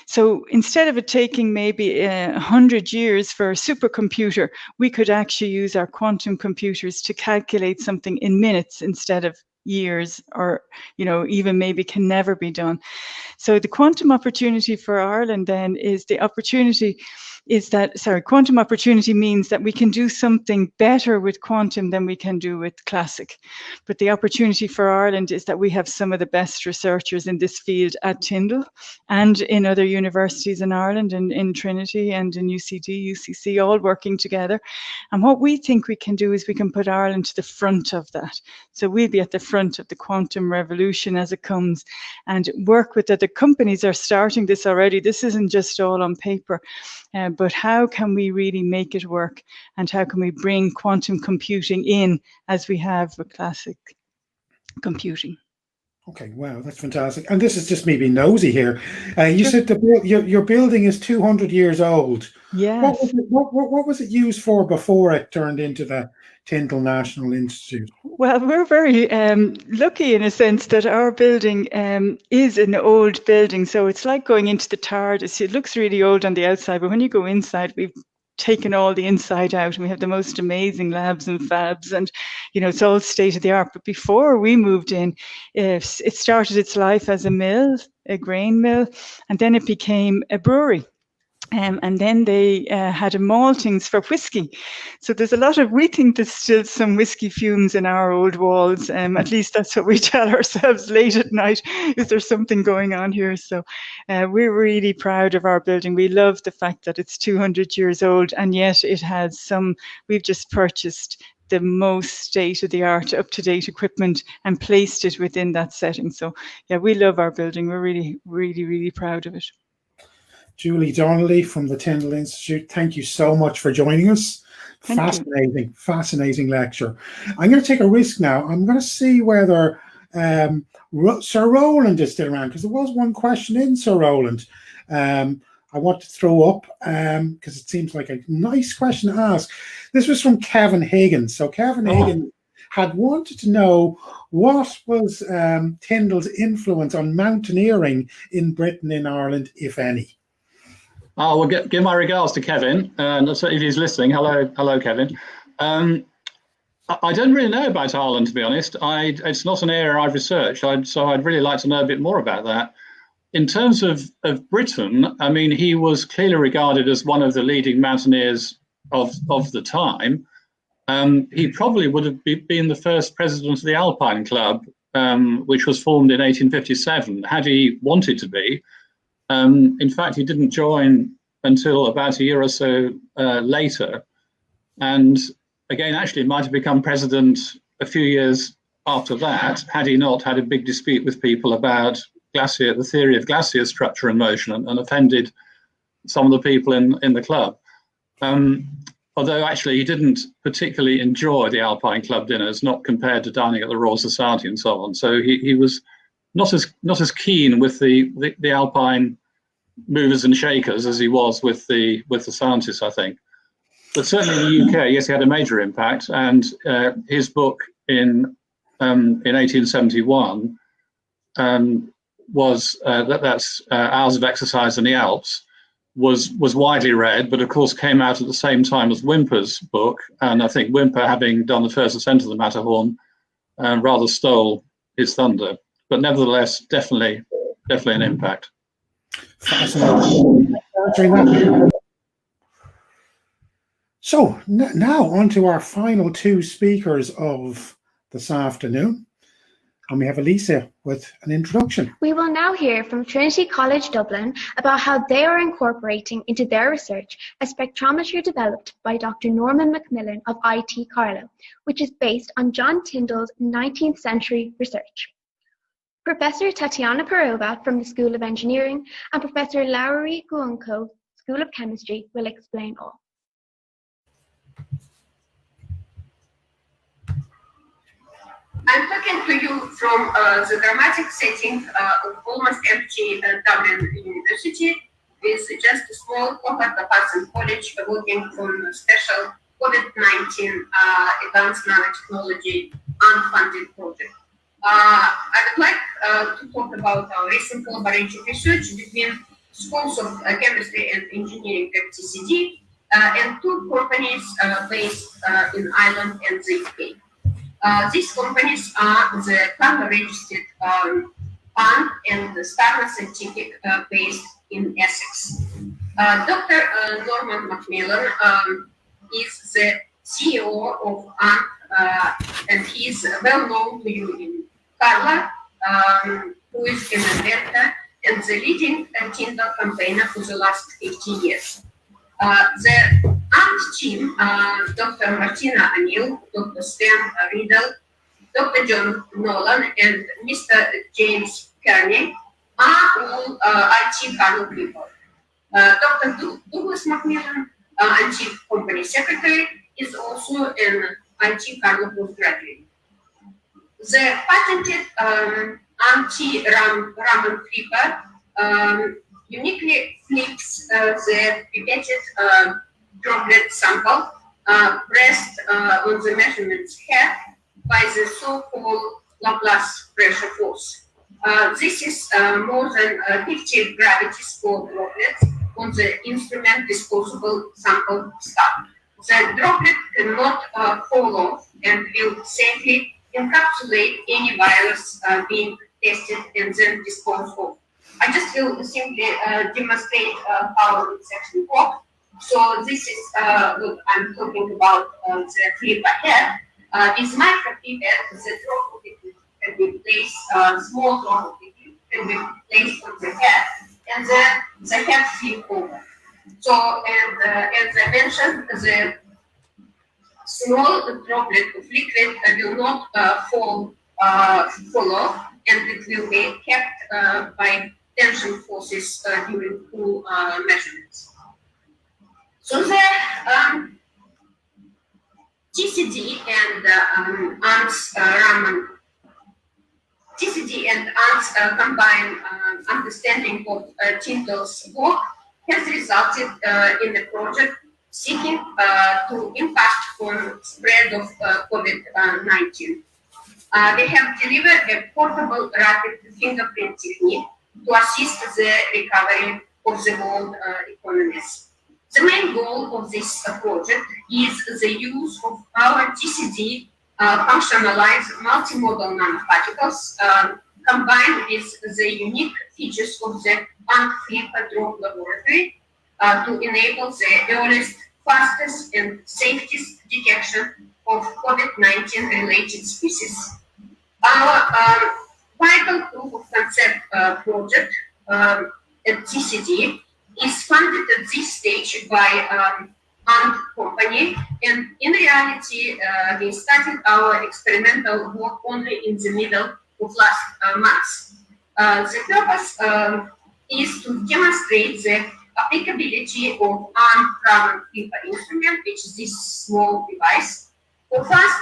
So instead of it taking maybe 100 years for a supercomputer, we could actually use our quantum computers to calculate something in minutes instead of years, or even maybe can never be done. So the quantum opportunity for Ireland then is the opportunity quantum opportunity means that we can do something better with quantum than we can do with classic. But the opportunity for Ireland is that we have some of the best researchers in this field at Tyndall and in other universities in Ireland, and in Trinity and in UCD, UCC, all working together. And what we think we can do is we can put Ireland to the front of that. So we'll be at the front of the quantum revolution as it comes, and work with other companies are starting this already. This isn't just all on paper. But how can we really make it work, and how can we bring quantum computing in as we have with classic computing? Okay, wow, that's fantastic. And this is just me being nosy here. You said your building is 200 years old. Yes. What was it used for before it turned into the Tyndall National Institute? Well, we're very lucky in a sense that our building is an old building. So it's like going into the TARDIS. It looks really old on the outside, but when you go inside, we've taken all the inside out, and we have the most amazing labs and fabs, and it's all state of the art. But before we moved in, it started its life as a mill, a grain mill, and then it became a brewery. And then they had a maltings for whiskey. So we think there's still some whiskey fumes in our old walls. At least that's what we tell ourselves late at night. Is there something going on here? So we're really proud of our building. We love the fact that it's 200 years old, and yet it has we've just purchased the most state-of-the-art, up-to-date equipment and placed it within that setting. So yeah, we love our building. We're really, really, really proud of it. Julie Donnelly from the Tyndall Institute, thank you so much for joining us. Fascinating lecture. I'm going to take a risk now. I'm going to see whether Sir Roland is still around, because there was one question in, Sir Roland. I want to throw up because it seems like a nice question to ask. This was from Kevin Higgins. So Kevin Higgins had wanted to know what was Tyndall's influence on mountaineering in Britain and Ireland, if any. Oh, well, give my regards to Kevin, and so if he's listening, hello, Kevin. I don't really know about Ireland, to be honest. It's not an area I've researched, so I'd really like to know a bit more about that. In terms of Britain, I mean, he was clearly regarded as one of the leading mountaineers of the time. He probably would have been the first president of the Alpine Club, which was formed in 1857, had he wanted to be. In fact, he didn't join until about a year or so later. And again, actually might have become president a few years after that, had he not had a big dispute with people about the theory of glacier structure and motion, and offended some of the people in the club. Although actually he didn't particularly enjoy the Alpine Club dinners, not compared to dining at the Royal Society and so on. So he was not as keen with the Alpine movers and shakers as he was with the scientists, I think. But certainly in the UK, yes, he had a major impact, and his book in 1871 was that's Hours of Exercise in the Alps, was widely read, but of course came out at the same time as Whymper's book, and I think Whymper, having done the first ascent of the Matterhorn, rather stole his thunder. But nevertheless, definitely an impact. Fascinating. So now on to our final two speakers of this afternoon. And we have Alicia with an introduction. We will now hear from Trinity College Dublin about how they are incorporating into their research a spectrometer developed by Dr. Norman Macmillan of IT Carlow, which is based on John Tyndall's 19th century research. Professor Tatiana Perova from the School of Engineering and Professor Lowry Guonko, School of Chemistry, will explain all. I'm talking to you from the dramatic setting of almost empty Dublin University, with just a small cohort of us in college working on a special COVID-19 advanced nanotechnology unfunded project. I would like to talk about our recent collaborative research between schools of chemistry and engineering at TCD and two companies based in Ireland and the UK. These companies are the Carlow registered fund and the Star Scientific based in Essex. Dr. Norman Macmillan is the CEO of ANT, and he is well known to you in Carlow, who is an inventor and the leading Tyndall campaigner for the last 50 years. The ANT team, Dr. Martina O'Neill, Dr. Stan Riddle, Dr. John Nolan, and Mr. James Kearney are all IT Carlow people. Dr. Douglas Macmillan, IT Company Secretary, is also an IT Carlow postgraduate. The patented anti-Raman flipper uniquely flips the pipetted droplet sample pressed on the measurement's head by the so-called Laplace pressure force. This is more than 50 gravities for droplets on the instrument disposable sample star. The droplet cannot fall off and will safely encapsulate any virus being tested and then disposed of. I just will simply demonstrate how it's actually works. So this is what I'm talking about, the flipper head. With micropipette, the drop of liquid can be placed, small drop of liquid can be placed on the head, and then the head flip over. So, and as I mentioned, the small droplet of liquid will not fall off, and it will be kept by tension forces during full measurements. So the TCD and ANT's Raman. TCD and ANT's combined understanding of Tyndall's work has resulted in the project seeking to impact on spread of COVID-19. They have delivered a portable rapid fingerprint technique to assist the recovery of the world economies. The main goal of this project is the use of our TCD functionalized multimodal nanoparticles combined with the unique features of the Untitled Drop laboratory to enable the earliest, fastest, and safest detection of COVID-19 related species. Our vital proof of concept project at TCD is funded at this stage by Ant company, and in reality, we started our experimental work only in the middle of last month. The purpose is to demonstrate the applicability of Ant paper instrument, which is this small device, for fast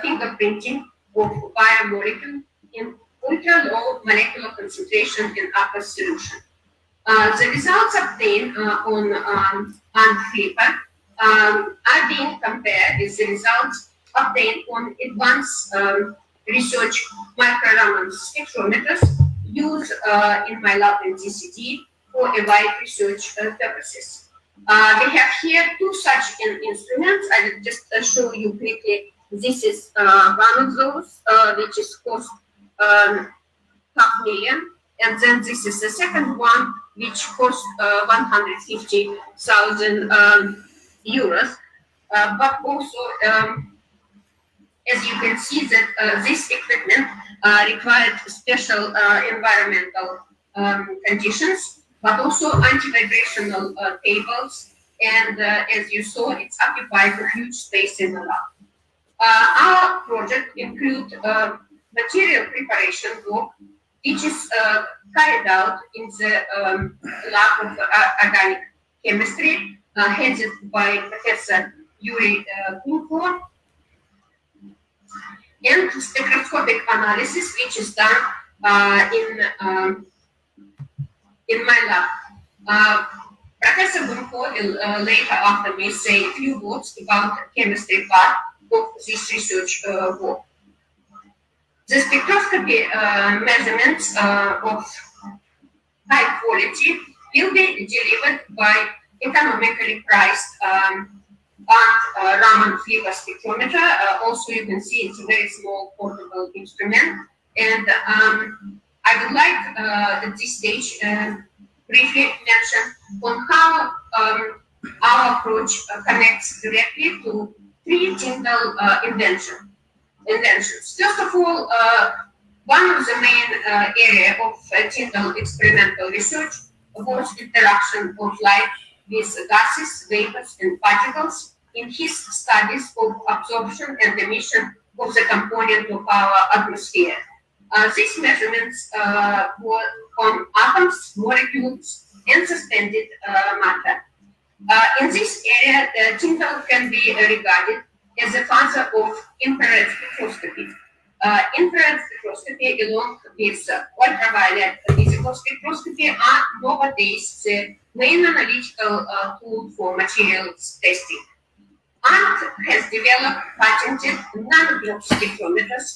fingerprinting of biomolecule in ultra-low molecular concentration in aqueous solution. The results obtained on Ant paper are being compared with the results obtained on advanced research micro-Raman spectrometers used in my lab in TCD for a wide research purposes. We have here two such instruments. I will just show you quickly. This is one of those, which is cost $500,000, and then this is the second one, which cost 150,000 euros. But also, as you can see, that this equipment required special environmental conditions, but also anti-vibrational tables. And as you saw, it's occupied a huge space in the lab. Our project includes material preparation work, which is carried out in the lab of organic chemistry, headed by Professor Yuri Kunko, and spectroscopic analysis, which is done in my lab. Professor Bunko will later after me say a few words about the chemistry part of this research work. The spectroscopy measurements of high quality will be delivered by economically priced Raman fever spectrometer. Also, you can see it's a very small portable instrument. And I would like at this stage briefly mention on how our approach connects directly to three Tyndall inventions. First of all, one of the main area of Tyndall experimental research was interaction of light with gases, vapors, and particles in his studies of absorption and emission of the component of our atmosphere. These measurements were on atoms, molecules, and suspended matter. In this area, Tyndall can be regarded as the father of infrared spectroscopy. Infrared spectroscopy, along with ultraviolet visible spectroscopy, are nowadays the main analytical tool for materials testing. Ant has developed patented nanodrop spectrometers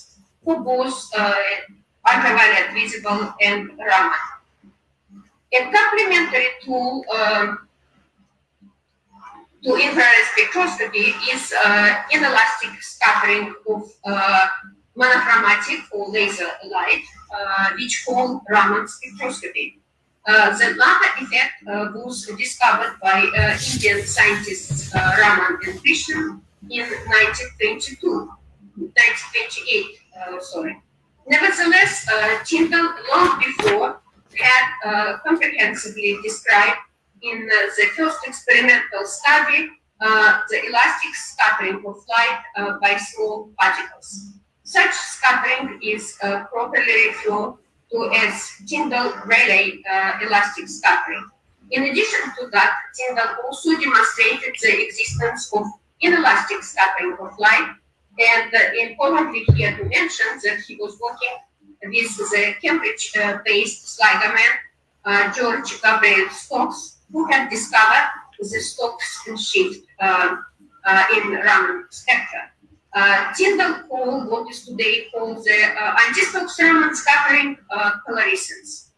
for both ultraviolet visible and Raman. A complementary tool to infrared spectroscopy is inelastic scattering of monochromatic or laser light, which called Raman spectroscopy. The latter effect was discovered by Indian scientists Raman and Krishna in 1928. Nevertheless, Tyndall long before had comprehensively described in the first experimental study the elastic scattering of light by small particles. Such scattering is properly referred to as Tyndall-Rayleigh elastic scattering. In addition to that, Tyndall also demonstrated the existence of inelastic scattering of light, and importantly here to mention that he was working with the Cambridge-based Sligo man, George Gabriel Stokes, who have discovered the stops and shift in Raman spectra. Tyndall called what is today called the anti-Stokes Raman scattering colorescence.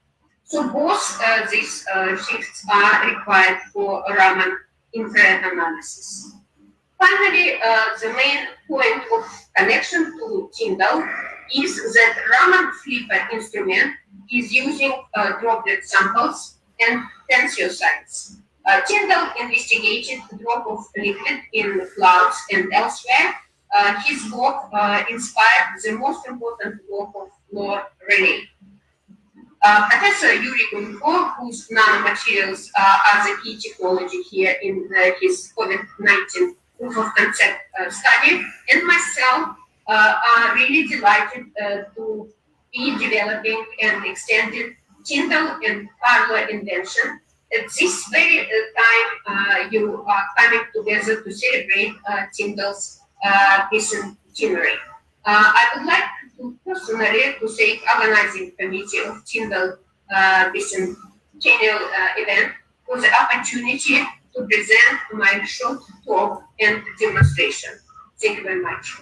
So both these shifts are required for Raman infrared analysis. Finally, the main point of connection to Tyndall is that Raman flipper instrument is using droplet samples and tensiocytes. Tyndall investigated the drop of liquid in clouds and elsewhere. His work inspired the most important work of Lord Rayleigh. Professor Yuri Gunko, whose nanomaterials are the key technology here in his COVID-19 proof of concept study, and myself are really delighted to be developing and extending Tyndall and Carlow invention. At this very time, you are coming together to celebrate Tyndall's bicentenary. I would like to personally to thank organizing committee of Tyndall bicentennial event for the opportunity to present my short talk and demonstration. Thank you very much.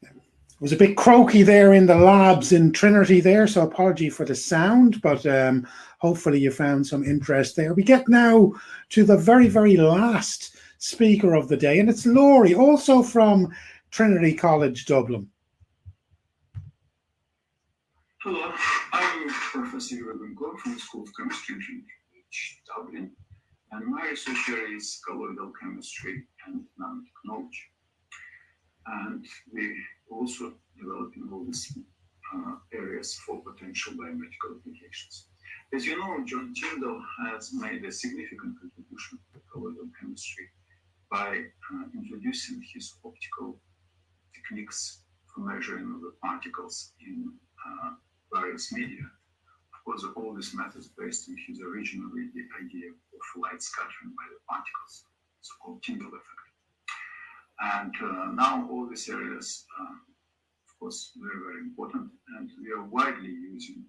It was a bit croaky there in the labs in Trinity there, so apology for the sound, but hopefully you found some interest there. We get now to the very, very last speaker of the day, and it's Laurie, also from Trinity College, Dublin. Hello, I'm Professor Yuri Gunko from the School of Chemistry in Trinity College, Dublin, and my research area is colloidal chemistry and nanotechnology. And we also developing all these areas for potential biomedical applications. As you know, John Tyndall has made a significant contribution to colloidal chemistry by introducing his optical techniques for measuring the particles in various media. Of course, all these methods based on his original idea of light scattering by the particles, so-called Tyndall effect. And now all these areas, of course, very, very important, and we are widely using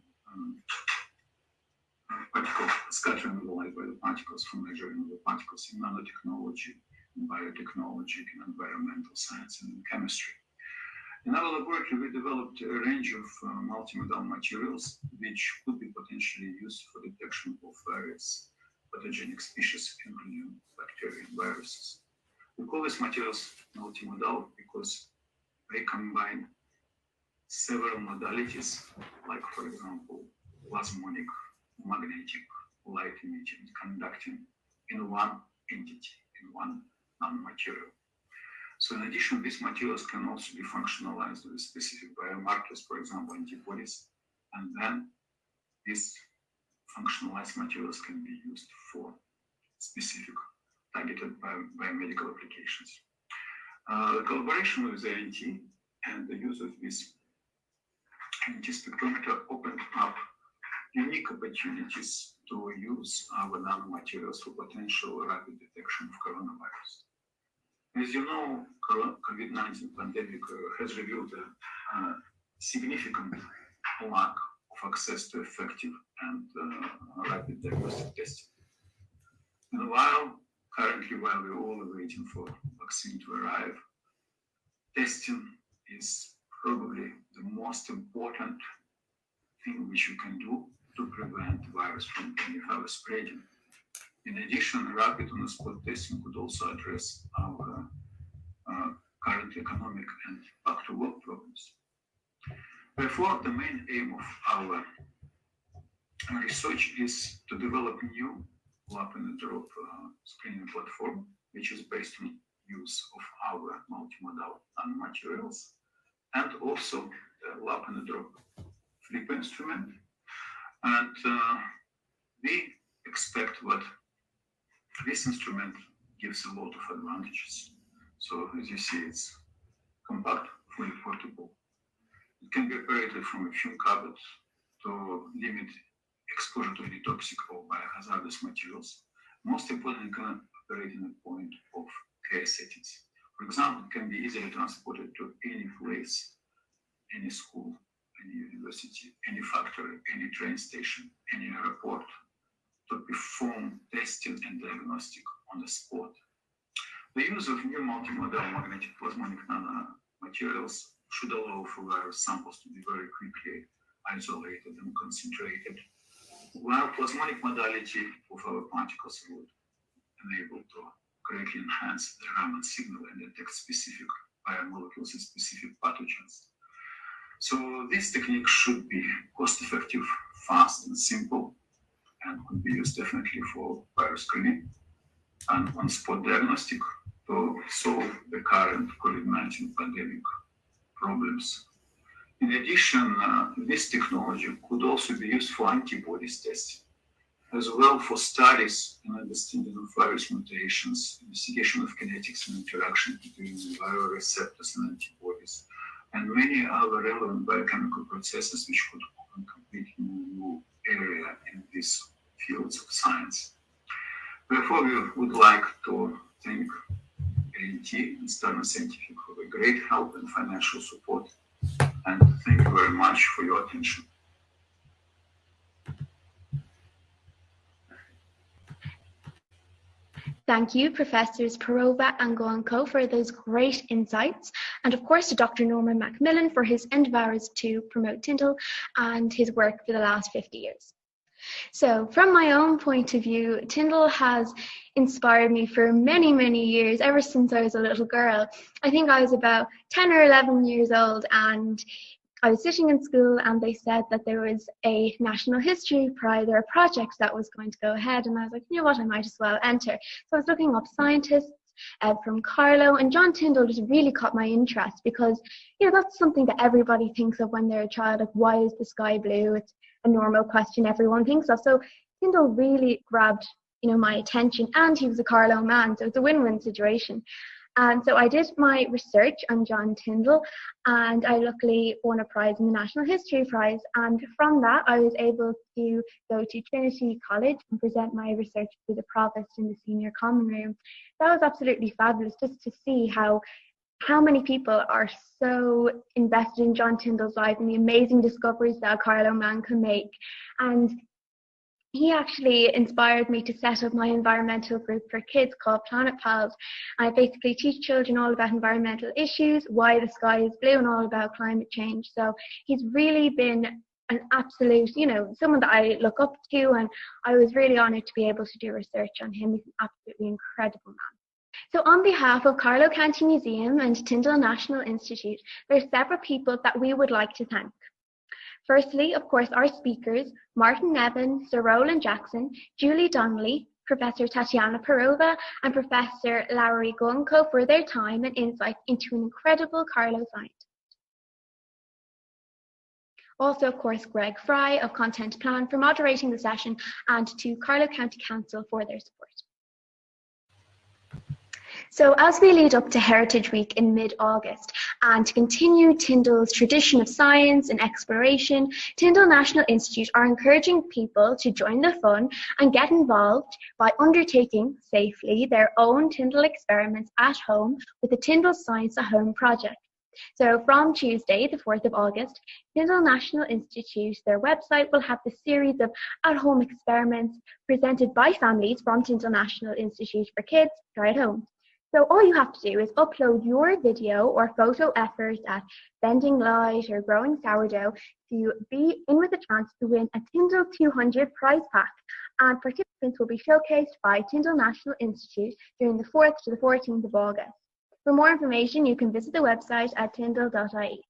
particle scattering of the light by the particles for measuring the particles in nanotechnology, in biotechnology, in environmental science, and in chemistry. In our laboratory, we developed a range of multimodal materials which could be potentially used for detection of various pathogenic species, including bacteria and viruses. We call these materials multimodal because they combine several modalities, like, for example, plasmonic, magnetic, light emitting, conducting in one entity, in one nanomaterial. So in addition, these materials can also be functionalized with specific biomarkers, for example, antibodies, and then these functionalized materials can be used for specific targeted biomedical applications. The collaboration with the INT and the use of this INT spectrometer opened up unique opportunities to use our nanomaterials for potential rapid detection of coronavirus. As you know, COVID-19 pandemic has revealed a significant lack of access to effective and rapid diagnostic testing. And currently, while we're all waiting for vaccine to arrive, testing is probably the most important thing which you can do to prevent the virus from any further spreading. In addition, rapid on-the-spot testing could also address our current economic and back-to-work problems. Therefore, the main aim of our research is to develop new lab-in-a-drop screening platform, which is based on use of our multimodal nanomaterials, and also the lab-in-a-drop flip instrument. And we expect that this instrument gives a lot of advantages. So as you see, it's compact, fully portable. It can be operated from a fume cupboard to limit exposure to any toxic or biohazardous materials. Most importantly, it can operate in a point of care settings. For example, it can be easily transported to any place, any school, any university. university, any factory, any train station, any airport to perform testing and diagnostic on the spot. The use of new multimodal magnetic plasmonic nanomaterials should allow for virus samples to be very quickly isolated and concentrated, while plasmonic modality of our particles would enable to greatly enhance the Raman signal and detect specific biomolecules and specific pathogens. So this technique should be cost-effective, fast, and simple, and could be used definitely for virus screening and on-spot diagnostic to solve the current COVID-19 pandemic problems. In addition, this technology could also be used for antibodies testing, as well for studies and understanding of virus mutations, investigation of kinetics and interaction between viral receptors and antibodies, and many other relevant biochemical processes which could open a completely new area in these fields of science. Therefore, we would like to thank ANT and Stern Scientific for the great help and financial support, and thank you very much for your attention. Thank you, Professors Perova and Goenko, for those great insights, and of course to Dr. Norman Macmillan for his endeavours to promote Tyndall and his work for the last 50 years. So from my own point of view, Tyndall has inspired me for many, many years, ever since I was a little girl. I think I was about 10 or 11 years old, and I was sitting in school and they said that there was a National History Prize or a project that was going to go ahead, and I was like, you know what, I might as well enter. So I was looking up scientists from Carlow, and John Tyndall just really caught my interest because, you know, that's something that everybody thinks of when they're a child, like, why is the sky blue? It's a normal question everyone thinks of. So Tyndall really grabbed, you know, my attention, and he was a Carlow man, so it's a win-win situation. And so I did my research on John Tyndall, and I luckily won a prize in the National History Prize. And from that, I was able to go to Trinity College and present my research to the provost in the senior common room. That was absolutely fabulous, just to see how many people are so invested in John Tyndall's life and the amazing discoveries that a Carlow man can make. And he actually inspired me to set up my environmental group for kids called Planet Pals. I basically teach children all about environmental issues, why the sky is blue, and all about climate change. So he's really been an absolute, you know, someone that I look up to, and I was really honoured to be able to do research on him. He's an absolutely incredible man. So on behalf of Carlow County Museum and Tyndall National Institute, there are several people that we would like to thank. Firstly, of course, our speakers, Martin Nevin, Sir Roland Jackson, Julie Donnelly, Professor Tatiana Perova, and Professor Lowry Goenko for their time and insight into an incredible Carlow scientist. Also, of course, Greg Fry of Content Plan for moderating the session, and to Carlow County Council for their support. So as we lead up to Heritage Week in mid-August, and to continue Tyndall's tradition of science and exploration, Tyndall National Institute are encouraging people to join the fun and get involved by undertaking safely their own Tyndall experiments at home with the Tyndall Science at Home project. So from Tuesday, the 4th of August, Tyndall National Institute, their website, will have the series of at-home experiments presented by families from Tyndall National Institute for Kids Try at Home. So all you have to do is upload your video or photo effort at bending light or growing sourdough to be in with a chance to win a Tyndall 200 prize pack. And participants will be showcased by Tyndall National Institute during the 4th to the 14th of August. For more information, you can visit the website at tyndall.ie.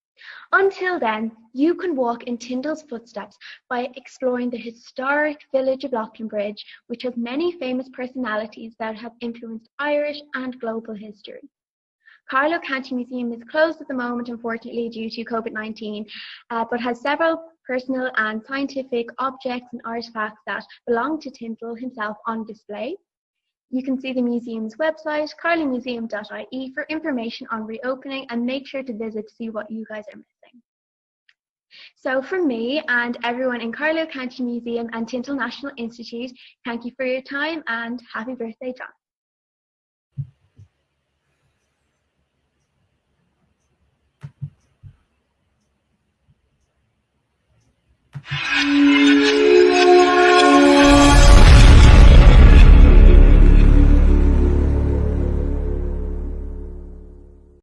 Until then, you can walk in Tyndall's footsteps by exploring the historic village of Lochlinbridge, which has many famous personalities that have influenced Irish and global history. Carlow County Museum is closed at the moment, unfortunately, due to COVID-19, but has several personal and scientific objects and artifacts that belong to Tyndall himself on display. You can see the museum's website, carlowmuseum.ie, for information on reopening, and make sure to visit to see what you guys are missing. So from me and everyone in Carlow County Museum and Tyndall National Institute, thank you for your time and happy birthday, John. you.